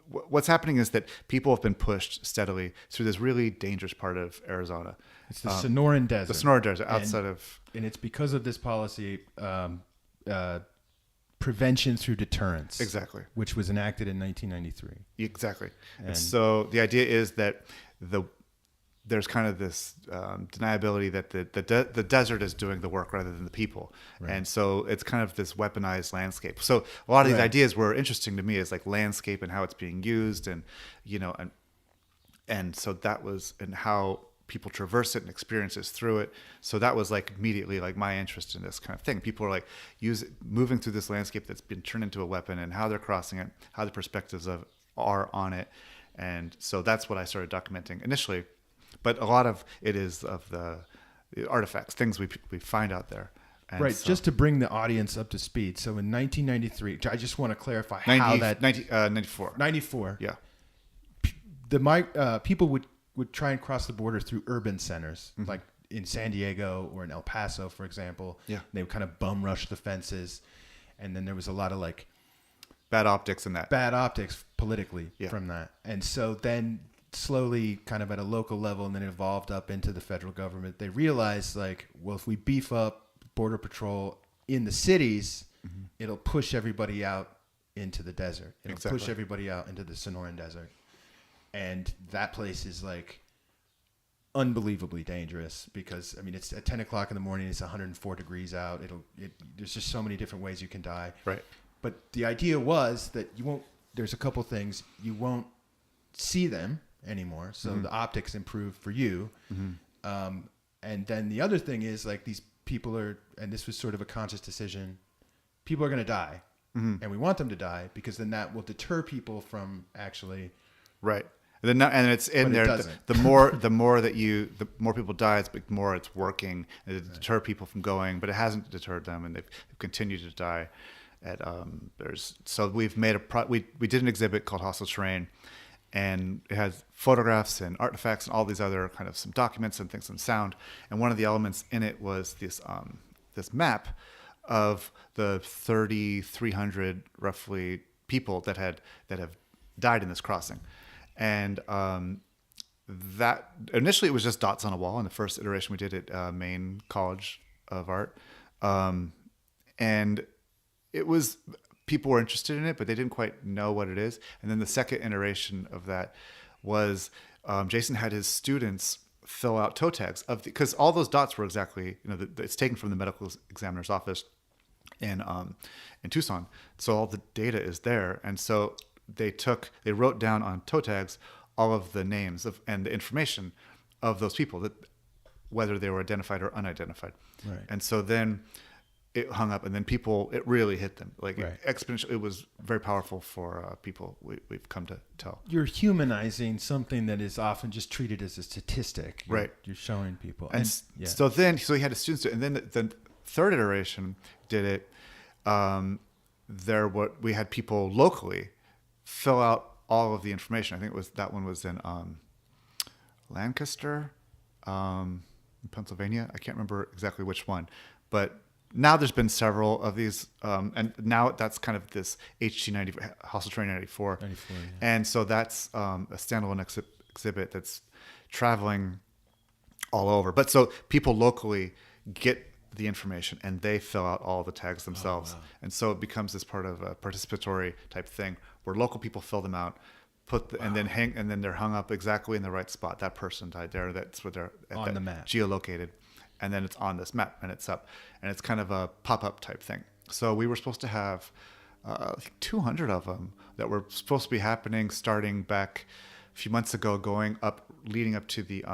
what's happening is that people have been pushed steadily through this really dangerous part of Arizona. It's the Sonoran Desert. The Sonoran Desert, and it's because of this policy, prevention through deterrence. Exactly. Which was enacted in 1993. Exactly. And so the idea is that there's kind of this deniability that the desert is doing the work rather than the people. Right. And so it's kind of this weaponized landscape. So a lot of these ideas were interesting to me, as like landscape and how it's being used, and and so that was, and how people traverse it and experiences through it. So that was like immediately like my interest in this kind of thing. People are like moving through this landscape that's been turned into a weapon, and how they're crossing it, how the perspectives are on it. And so that's what I started documenting initially. But a lot of it is of the artifacts, things we find out there. And right. So, just to bring the audience up to speed. So in 1993, I just want to clarify how that... 94. 94. Yeah. People would try and cross the border through urban centers, mm-hmm. like in San Diego or in El Paso, for example. Yeah. They would kind of bum rush the fences. And then there was a lot of like... bad optics in that. Bad optics politically from that. And so then... slowly, kind of at a local level, and then it evolved up into the federal government. They realized, like, well, if we beef up Border Patrol in the cities, mm-hmm. it'll push everybody out into the desert. It'll push everybody out into the Sonoran Desert. And that place is, like, unbelievably dangerous because, I mean, it's at 10 o'clock in the morning. It's 104 degrees out. There's just so many different ways you can die. Right. But the idea was that there's a couple things. You won't see them anymore, so mm-hmm. the optics improve for you, mm-hmm. And then the other thing is, like, these people are, and this was sort of a conscious decision, people are going to die, mm-hmm. and we want them to die because then that will deter people from actually and it's in there. The more people die, the more it's working to deter people from going, but it hasn't deterred them, and they've continued to die. So we've made we did an exhibit called Hostile Terrain. and it has photographs and artifacts and all these other kind of some documents and things and sound. And one of the elements in it was this map of the 3,300 roughly people that have died in this crossing. And that initially it was just dots on a wall in the first iteration we did at Maine College of Art. And it was, people were interested in it, but they didn't quite know what it is. And then the second iteration of that was Jason had his students fill out toe tags because all those dots were exactly, it's taken from the medical examiner's office in Tucson. So all the data is there. And so they wrote down on toe tags all of the names and the information of those people, that whether they were identified or unidentified. Right. And so then it hung up, and then it really hit them. Like right. exponentially, it was very powerful for people we've come to tell. You're humanizing something that is often just treated as a statistic. Right. You're showing people. And so he had his students do it. And then the third iteration did it. We had people locally fill out all of the information. I think that one was in Lancaster, in Pennsylvania. I can't remember exactly which one, but now there's been several of these, and now that's kind of this HT90 Hostile Terrain 94. 94, yeah. And so that's a standalone exhibit that's traveling all over. But so people locally get the information and they fill out all the tags themselves. Oh, wow. And so it becomes this part of a participatory type thing where local people fill them out, and then they're hung up exactly in the right spot. That person died there. That's what they're on the map, geolocated, and then it's on this map and it's up, and it's kind of a pop-up type thing. So we were supposed to have 200 of them that were supposed to be happening starting back a few months ago, leading up to the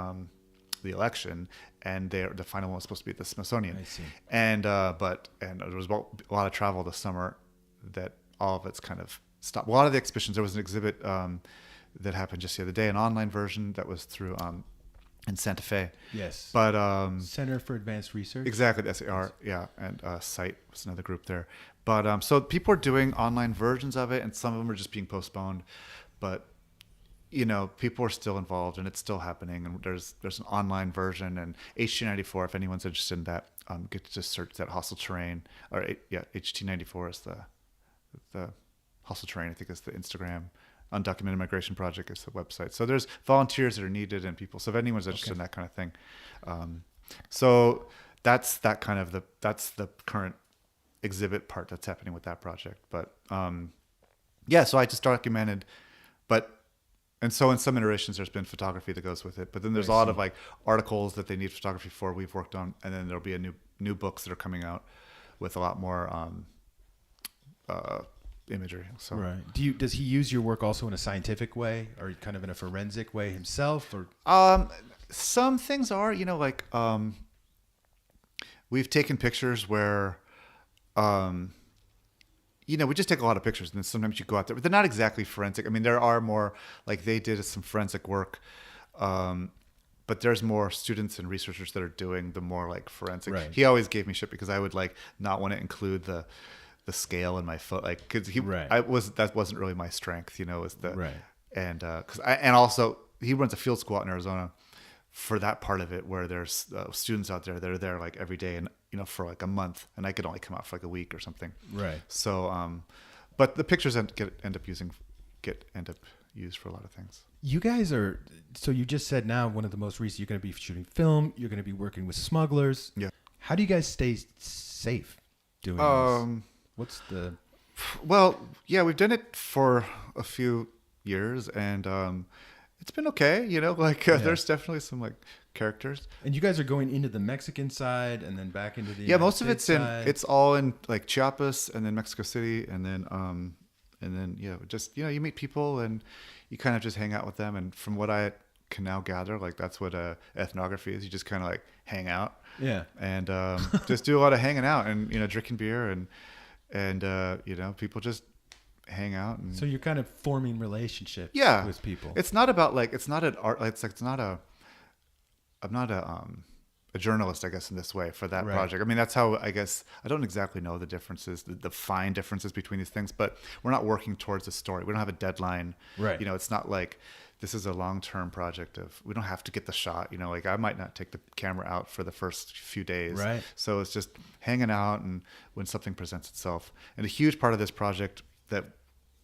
election, and the final one was supposed to be at the Smithsonian. I see. And there was a lot of travel this summer that all of it's kind of stopped. A lot of the exhibitions, there was an exhibit that happened just the other day, an online version that was through in Santa Fe. Yes. But Center for Advanced Research. Exactly, the SAR, yeah, and Site was another group there. But so people are doing online versions of it, and some of them are just being postponed. But people are still involved, and it's still happening. And there's an online version, and HT94. If anyone's interested in that, get to just search that Hostile Terrain, or HT94 is the Hostile Terrain. I think is the Instagram. Undocumented Migration Project is the website. So there's volunteers that are needed and people. So if anyone's interested in that kind of thing, so that's the current exhibit part that's happening with that project. But so I just documented, and so in some iterations there's been photography that goes with it. But then there's a lot of like articles that they need photography for. We've worked on, and then there'll be new books that are coming out with a lot more imagery. So right. Does he use your work also in a scientific way, or kind of in a forensic way himself, or? Some things are, we've taken pictures where, we just take a lot of pictures, and then sometimes you go out there, but they're not exactly forensic. I mean, there are more, like they did some forensic work, but there's more students and researchers that are doing the more like forensic. Right. He always gave me shit because I would like not want to include the scale in my foot, like because that wasn't really my strength, is the right. And and also he runs a field school out in Arizona for that part of it, where there's students out there that are there like every day, and for like a month, and I could only come out for like a week or something. Right. So, but the pictures end up used for a lot of things. You guys are, so you just said now one of the most recent, you're going to be shooting film, you're going to be working with smugglers. Yeah. How do you guys stay safe doing this? What's the... Well, yeah, we've done it for a few years, and it's been okay. There's definitely some like characters. And you guys are going into the Mexican side and then back into the United most of States side. It's all in like Chiapas and then Mexico City, and then just you meet people and you kind of just hang out with them. And from what I can now gather, like that's what ethnography is. You just kind of like hang out, and just do a lot of hanging out and drinking beer and people just hang out. And so you're kind of forming relationships with people. It's not about like, it's not an art. I'm not a journalist, I guess, in this way for that Right. project. I mean, that's how, I guess, I don't exactly know the differences, the fine differences between these things, but we're not working towards a story. We don't have a deadline. Right. You know, it's not like this is a long-term project of, we don't have to get the shot, you know, like I might not take the camera out for the first few days. Right. So it's just hanging out and when something presents itself. And a huge part of this project that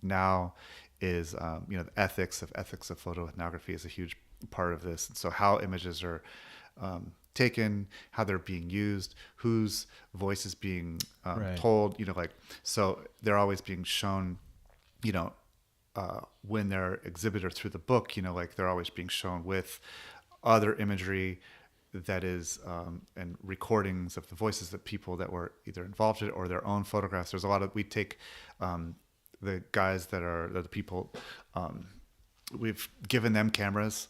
now is, you know, the ethics of photoethnography is a huge part of this. And so how images are taken, how they're being used, whose voice is being Right. told, you know, like, so they're always being shown, you know, when they're exhibited through the book, you know, like they're always being shown with other imagery that is, and recordings of the voices of people that were either involved in it or their own photographs. There's a lot of, we take the guys that are the people, we've given them cameras.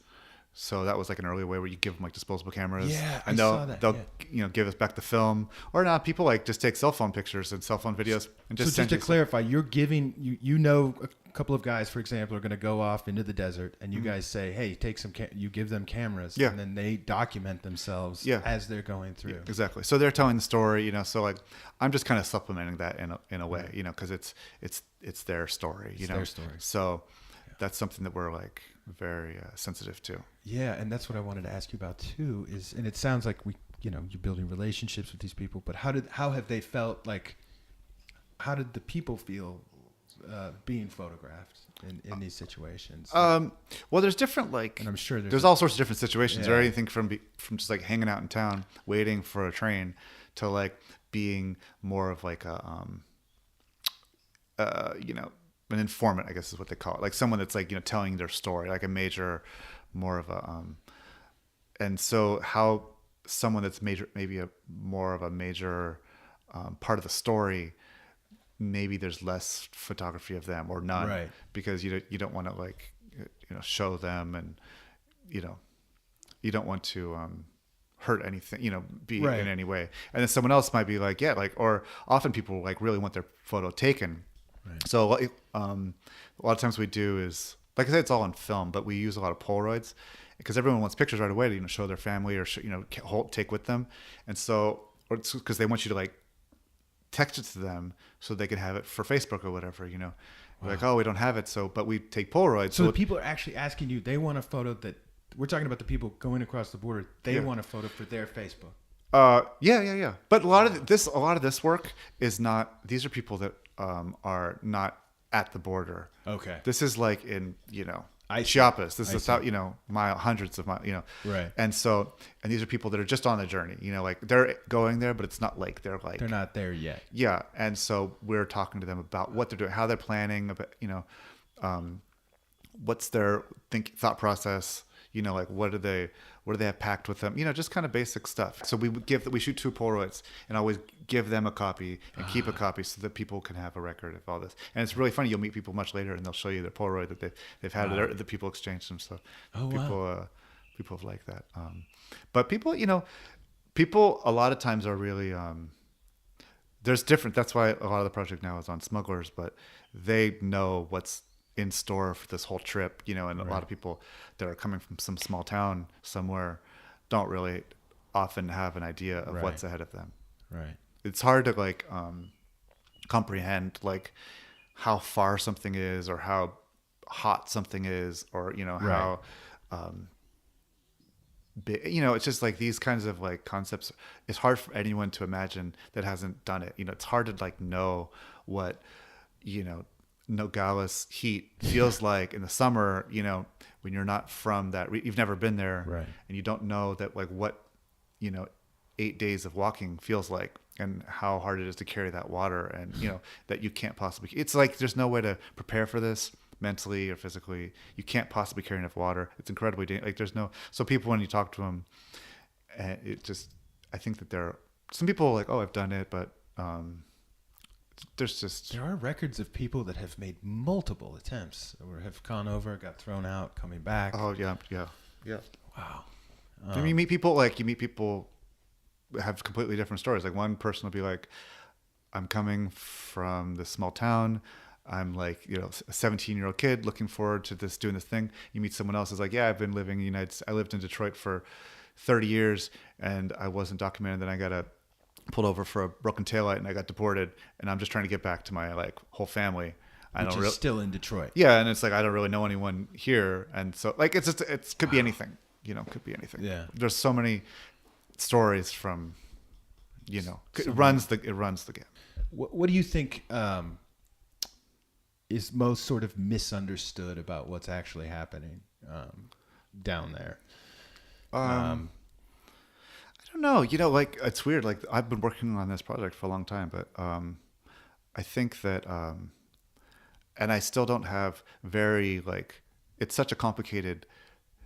So that was like an earlier way where you give them like disposable cameras. Yeah, and I saw that, they'll yeah. you know, give us back the film, or not. People like just take cell phone pictures and cell phone videos and just So send just to you some- clarify, you're giving you know a couple of guys, for example, are going to go off into the desert, and you guys say, "Hey, take some." You give them cameras, Yeah. and then they document themselves Yeah. as they're going through. Exactly. So they're telling the story, you know. So like, I'm just kind of supplementing that in a way, you know, because it's their story, you It's know. their story. So that's something that we're like very sensitive to. Yeah, and that's what I wanted to ask you about too. Is, and it sounds like you're building relationships with these people, but how have they felt? Like, how did the people feel being photographed in these situations? Well, there's different, like, And I'm sure there's all sorts of different situations, Yeah. or anything from just like hanging out in town waiting for a train to like being more of like a you know, an informant, I guess is what they call it, like someone that's like, you know, telling their story, like a major, more of a and so how someone that's maybe a more of a major part of the story, maybe there's less photography of them or none, Right. because you don't want to like, you know, show them, and you know, you don't want to hurt anything, you know, be Right. in any way. And then someone else might be like, yeah, like, or often people like really want their photo taken. Right. So a lot of times we do is, like I said, it's all on film, but we use a lot of Polaroids because everyone wants pictures right away to, you know, show their family or you know, take with them. And so, or it's because they want you to like text it to them so they can have it for Facebook or whatever, you know. We're like, oh, we don't have it, so, but we take Polaroids. So the people are actually asking you, they want a photo that, we're talking about the people going across the border, they Yeah. want a photo for their Facebook. Yeah. But a lot of this work is not, these are people that are not at the border. Okay. This is like in, you know, I see. Chiapas. This I is, see. you know, hundreds of miles, you know. Right. And so, and these are people that are just on the journey, you know, like they're going there, but it's not like they're like, They're not there yet. yeah. And so we're talking to them about what they're doing, how they're planning, about, you know, what's their thought process, you know, like what do they have packed with them, you know, just kind of basic stuff. So we shoot 2 Polaroids and always give them a copy and keep a copy so that people can have a record of all this. And it's really funny. You'll meet people much later and they'll show you their Polaroid that they've had. Wow. The people exchange them. So Oh, wow. people have liked that. But people, you know, people a lot of times are really, there's different. That's why a lot of the project now is on smugglers, but they know what's in store for this whole trip, you know, and a lot of people that are coming from some small town somewhere don't really often have an idea of what's ahead of them. Right. It's hard to like comprehend like how far something is or how hot something is, or, you know, how you know, it's just like these kinds of like concepts. It's hard for anyone to imagine that hasn't done it. You know, it's hard to like know what, you know, Nogales heat feels like in the summer, you know, when you're not from that, you've never been there, Right. and you don't know that like what, you know, 8 days of walking feels like, and how hard it is to carry that water, and, you know, that you can't possibly, it's like there's no way to prepare for this mentally or physically. You can't possibly carry enough water. It's incredibly like there's no, so people, when you talk to them, and it just, I think that some people are like, oh, I've done it, but there are records of people that have made multiple attempts or have gone over, got thrown out, coming back. Oh yeah. Wow. You meet people have completely different stories. Like one person will be like, I'm coming from this small town. I'm like, you know, a 17-year-old kid looking forward to doing this thing. You meet someone else who's like, yeah, I've been living in I lived in Detroit for 30 years and I wasn't documented. Then I got pulled over for a broken taillight and I got deported, and I'm just trying to get back to my like whole family. Which is still in Detroit. Yeah, and it's like I don't really know anyone here, and so like it could be anything, could be anything. Yeah, there's so many stories from, it runs the gamut. What do you think is most sort of misunderstood about what's actually happening down there? I don't know. Like it's weird. Like I've been working on this project for a long time, but I think that, and I still don't have very like. It's such a complicated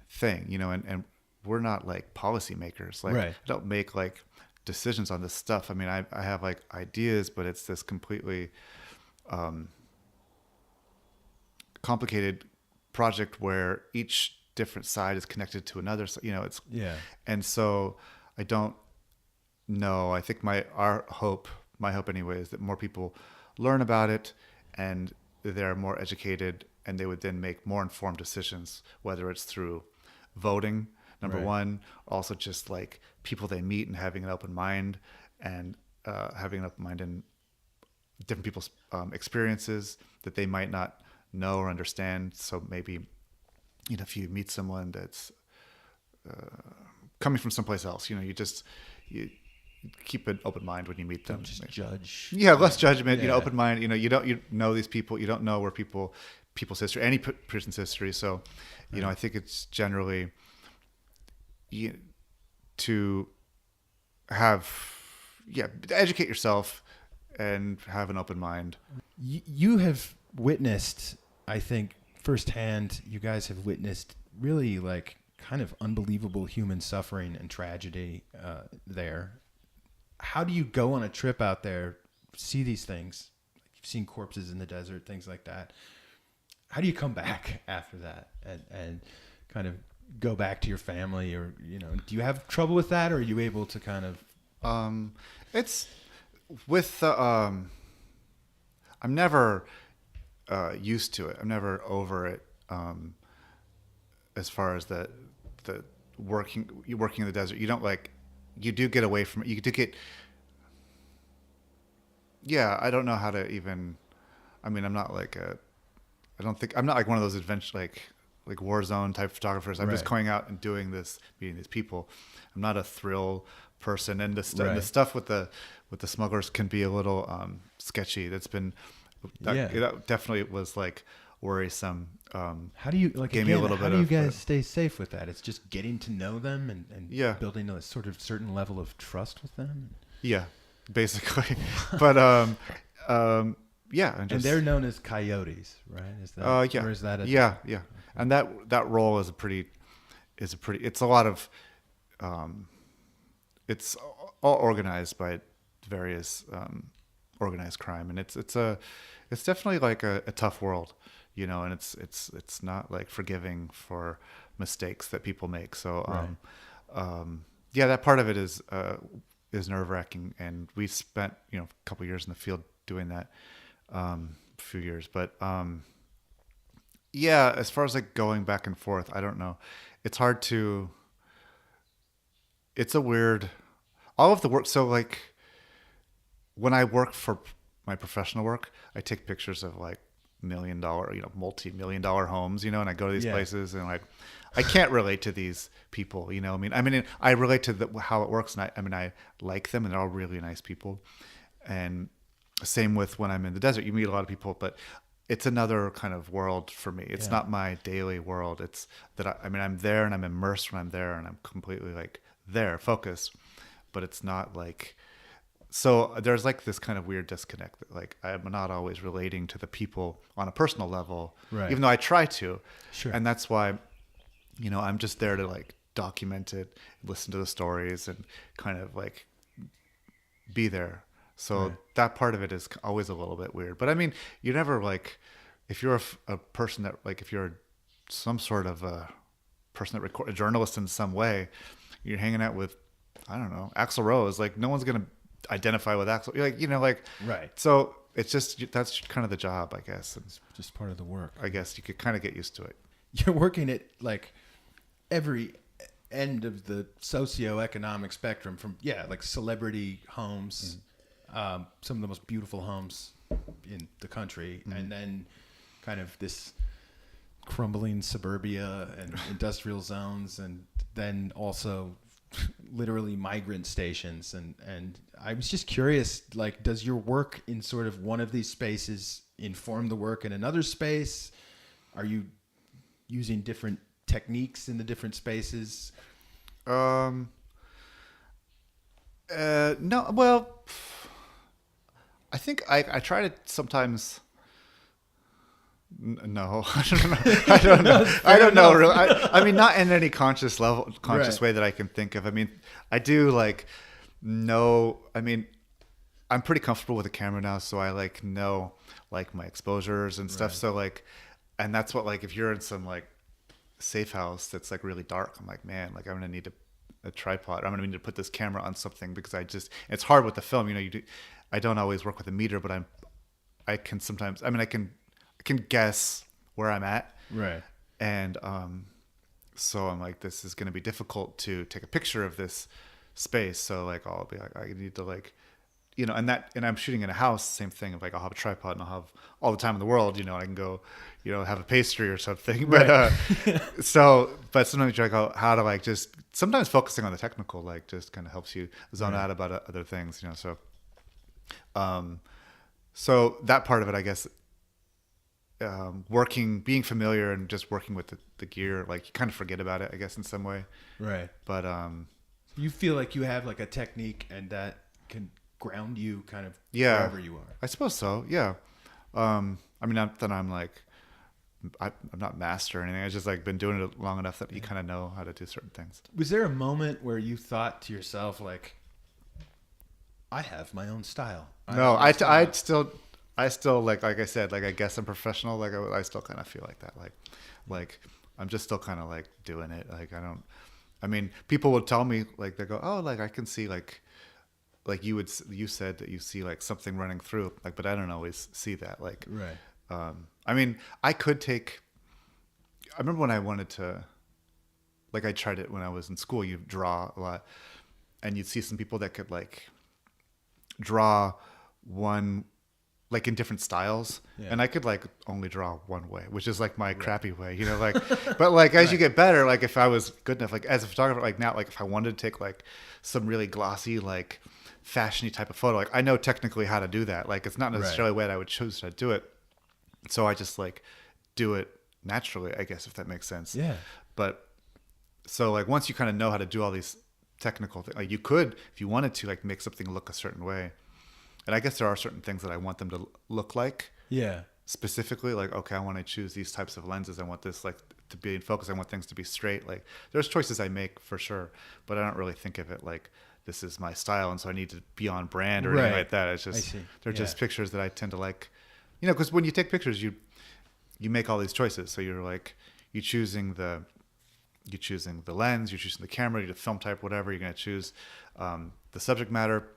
thing, and we're not like policymakers. Like I don't make like decisions on this stuff. I mean, I have like ideas, but it's this completely complicated project where each different side is connected to another. So, it's and so I don't know. I think my hope anyway, is that more people learn about it and they're more educated, and they would then make more informed decisions, whether it's through voting, number one, also just like people they meet and having an open mind and in different people's experiences that they might not know or understand. So maybe, if you meet someone that's coming from someplace else, you keep an open mind when you meet them. Don't just judge. Yeah, less judgment. Open mind. You know these people. You don't know where people's history, any person's history. So, I think it's generally to educate yourself and have an open mind. You have witnessed, I think, firsthand. You guys have witnessed really like kind of unbelievable human suffering and tragedy there. How do you go on a trip out there, see these things? You've seen corpses in the desert, things like that. How do you come back after that and kind of go back to your family, or do you have trouble with that, or are you able to kind of? It's with I'm never used to it. I'm never over it. As far as the working in the desert, you don't like. You do get away from it. You do get. Yeah, I don't know how to even. I mean, I'm not like I'm not like one of those adventure like war zone type photographers. I'm just going out and doing this, meeting these people. I'm not a thrill person, and the stuff with the smugglers can be a little sketchy. That definitely was like worrisome. How do you like? Gave me a little bit. How do you guys stay safe with that? It's just getting to know them and building a sort of certain level of trust with them. Yeah, basically. But and they're known as coyotes, right? Is that or is that yeah. And that role is it's a lot of it's all organized by various organized crime, and it's definitely like a tough world, and it's not like forgiving for mistakes that people make. So that part of it is nerve-wracking, and we spent a couple years in the field doing that, a few years, but as far as like going back and forth, I don't know. It's hard to. It's a weird. All of the work. So like, when I work for my professional work, I take pictures of like $1 million, multi-million-dollar homes, and I go to these places, and like, I can't relate to these people, I mean, I relate to how it works, and I like them, and they're all really nice people. And same with when I'm in the desert, you meet a lot of people, but it's another kind of world for me. It's not my daily world. It's that I'm there and I'm immersed when I'm there, and I'm completely like there, focused, but it's not like. So there's like this kind of weird disconnect that like I'm not always relating to the people on a personal level, even though I try to. Sure. And that's why, I'm just there to like document it, listen to the stories, and kind of like be there. So that part of it is always a little bit weird. But I mean, you never like, if you're a person that like, if you're some sort of a person that a journalist in some way, you're hanging out with, I don't know, Axl Rose, like no one's going to identify with Axl, like, right. So it's just, that's kind of the job, I guess. It's just part of the work. I guess you could kind of get used to it. You're working it like every end of the socioeconomic spectrum from, like celebrity homes, some of the most beautiful homes in the country, and then kind of this crumbling suburbia and industrial zones, and then also literally migrant stations. And I was just curious, like, does your work in sort of one of these spaces inform the work in another space? Are you using different techniques in the different spaces? No, well, I think I try to sometimes. No, I don't know. I don't know. Really, I mean, not in any conscious way that I can think of. I mean, I do like know. I mean, I'm pretty comfortable with the camera now, so I like know like my exposures and stuff. So like, and that's what, like, if you're in some like safe house that's like really dark, I'm like, man, like I'm gonna need a tripod. I'm gonna need to put this camera on something, because it's hard with the film. You know, I don't always work with a meter, but I can sometimes. I mean, I can guess where I'm at. Right. And so I'm like, this is going to be difficult to take a picture of this space. So like, I'll be like, I need to like, you know, and I'm shooting in a house, same thing. Like, I'll have a tripod and I'll have all the time in the world, you know, I can go, you know, have a pastry or something. But but sometimes you're like, how to like just sometimes focusing on the technical, like just kind of helps you zone out about other things, you know? So, so that part of it, I guess, being familiar and just working with the gear, like you kind of forget about it, I guess, in some way. Right. But you feel like you have like a technique and that can ground you kind of wherever you are. I suppose so. Yeah. I mean, not that I'm like, I'm not master or anything. I just like been doing it long enough that you kind of know how to do certain things. Was there a moment where you thought to yourself, like, I have my own style? No, I still like I said, like, I guess I'm professional. Like I still kind of feel like that. Like I'm just still kind of like doing it. Like I mean, people would tell me, like, they go, oh, like I can see like you said that you see like something running through, like, but I don't always see that. Like, right. I mean, I remember when I wanted to, like, I tried it when I was in school. You draw a lot, and you'd see some people that could like draw one, like, in different styles, and I could like only draw one way, which is like my crappy way, you know, like, but like as you get better, like if I was good enough, like as a photographer, like now, like if I wanted to take like some really glossy, like fashiony type of photo, like I know technically how to do that. Like it's not necessarily the way that I would choose to do it. So I just like do it naturally, I guess, if that makes sense. Yeah. But so like once you kind of know how to do all these technical things, like you could, if you wanted to, like make something look a certain way. And I guess there are certain things that I want them to look like. Yeah. Specifically, like, okay, I want to choose these types of lenses. I want this like to be in focus. I want things to be straight. Like there's choices I make for sure, but I don't really think of it like this is my style, and so I need to be on brand or anything like that. It's just they're just pictures that I tend to like, you know, because when you take pictures, you make all these choices. So you're like you're choosing the lens, you're choosing the camera, the film type, whatever. You're gonna choose the subject matter.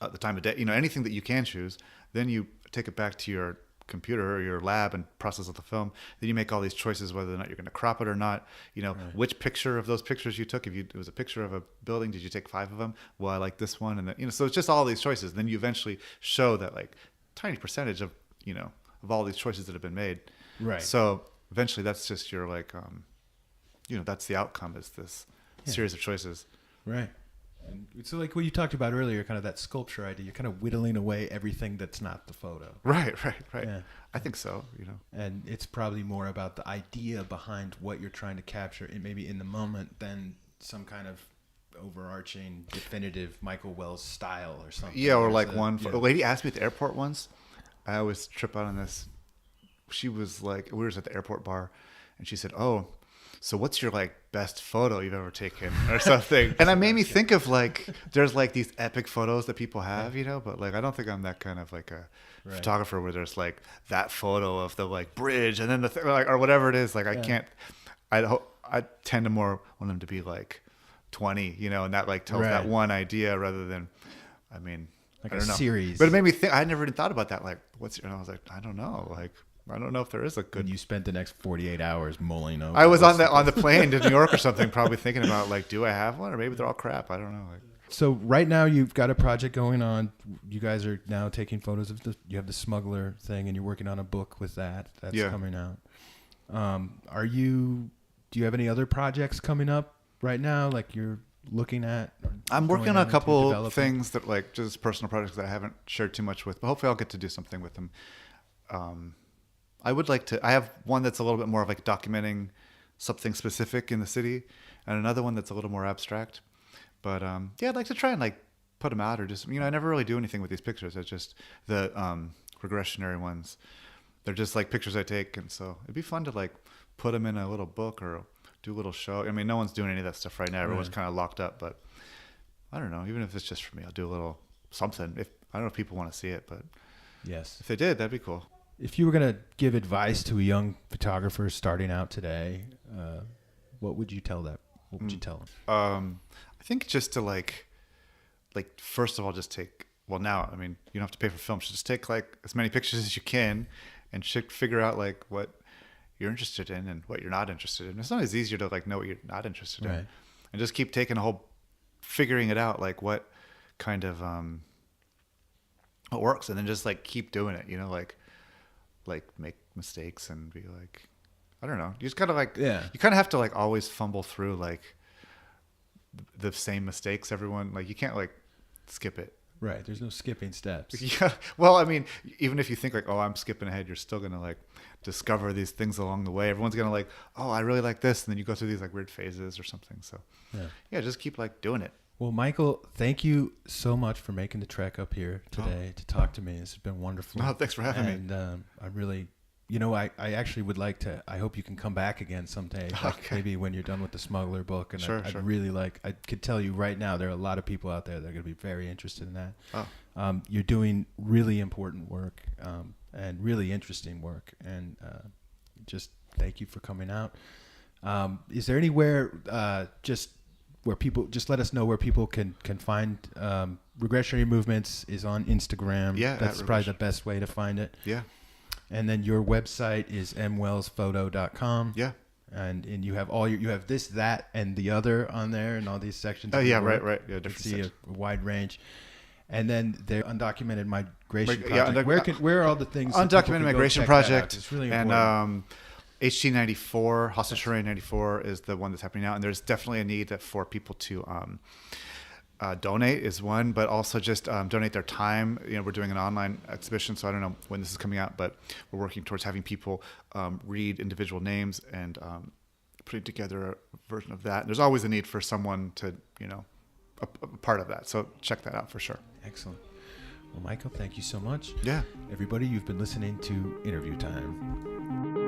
The time of day, you know, anything that you can choose, then you take it back to your computer or your lab and process the film. Then you make all these choices whether or not you're going to crop it or not. You know, which picture of those pictures you took. If it was a picture of a building, did you take 5 of them? Well, I like this one, and then, you know, so it's just all these choices. Then you eventually show that like tiny percentage of, you know, of all these choices that have been made. Right. So eventually, that's just your like, you know, that's the outcome, is this series of choices. Right. And so like what you talked about earlier, kind of that sculpture idea, you're kind of whittling away everything that's not the photo. Right. Yeah. I think so, you know. And it's probably more about the idea behind what you're trying to capture, maybe in the moment, than some kind of overarching, definitive Michael Wells style or something. Yeah, or like a lady asked me at the airport once. I always trip out on this. She was like, we were at the airport bar, and she said, "Oh, so what's your like best photo you've ever taken," or something? And it made me think of like, there's like these epic photos that people have, you know, but like, I don't think I'm that kind of like a photographer where there's like that photo of the like bridge and then the like, or whatever it is. Like I can't, I tend to more want them to be like 20, you know, and that like tells that one idea rather than, I mean, like I don't know. Series. But it made me think, I never even thought about that. Like and I was like, I don't know. Like, I don't know if there is a good. And you spent the next 48 hours mulling over. I was on the plane to New York or something, probably thinking about like, do I have one, or maybe they're all crap. I don't know. Like, so right now you've got a project going on. You guys are now taking photos of you have the smuggler thing, and you're working on a book with that. That's coming out. Do you have any other projects coming up right now? Like you're looking at? I'm working on a couple things that like just personal projects that I haven't shared too much with, but hopefully I'll get to do something with them. I would like to. I have one that's a little bit more of like documenting something specific in the city, and another one that's a little more abstract. But I'd like to try and like put them out, or just I never really do anything with these pictures. It's just the regressionary ones. They're just like pictures I take, and so it'd be fun to like put them in a little book or do a little show. No one's doing any of that stuff right now. Everyone's kind of locked up, but I don't know. Even if it's just for me, I'll do a little something. If I don't know if people want to see it, but yes, if they did, that'd be cool. If you were going to give advice to a young photographer starting out today, what would you tell them? What would you tell them? I think just to like first of all, just take. Well, now you don't have to pay for film. So just take like as many pictures as you can, and figure out like what you're interested in and what you're not interested in. It's not as easier to like know what you're not interested in, and just keep figuring it out, like what kind of what works, and then just like keep doing it. Like make mistakes and be like, I don't know. You just gotta you kind of have to like always fumble through like the same mistakes. Everyone like you can't like skip it. Right. There's no skipping steps. Yeah. Well, even if you think like, oh, I'm skipping ahead, you're still gonna like discover these things along the way. Everyone's gonna like, oh, I really like this, and then you go through these like weird phases or something. So yeah, just keep like doing it. Well, Michael, thank you so much for making the trek up here today to talk to me. This has been wonderful. Oh, thanks for having me. And I really, I actually would like to, I hope you can come back again someday, like maybe when you're done with the Smuggler book. And sure. I'd really like, I could tell you right now, there are a lot of people out there that are going to be very interested in that. Oh. You're doing really important work and really interesting work. And just thank you for coming out. Is there anywhere where people, just let us know where people can find Regressionary Movements is on Instagram. Yeah. That's probably the best way to find it. Yeah. And then your website is mwellsphoto.com. Yeah. And you have you have this, that, and the other on there and all these sections. Oh, yeah, right. Yeah, different see a wide range. And then the Undocumented Migration Project. Where are all the things? Undocumented Migration Project. It's really important. And HT94, Hostage Terrain 94 is the one that's happening now. And there's definitely a need for people to donate is one, but also just donate their time. We're doing an online exhibition, so I don't know when this is coming out, but we're working towards having people read individual names and putting together a version of that. There's always a need for someone to, a part of that. So check that out for sure. Excellent. Well, Michael, thank you so much. Yeah. Everybody, you've been listening to Interview Time.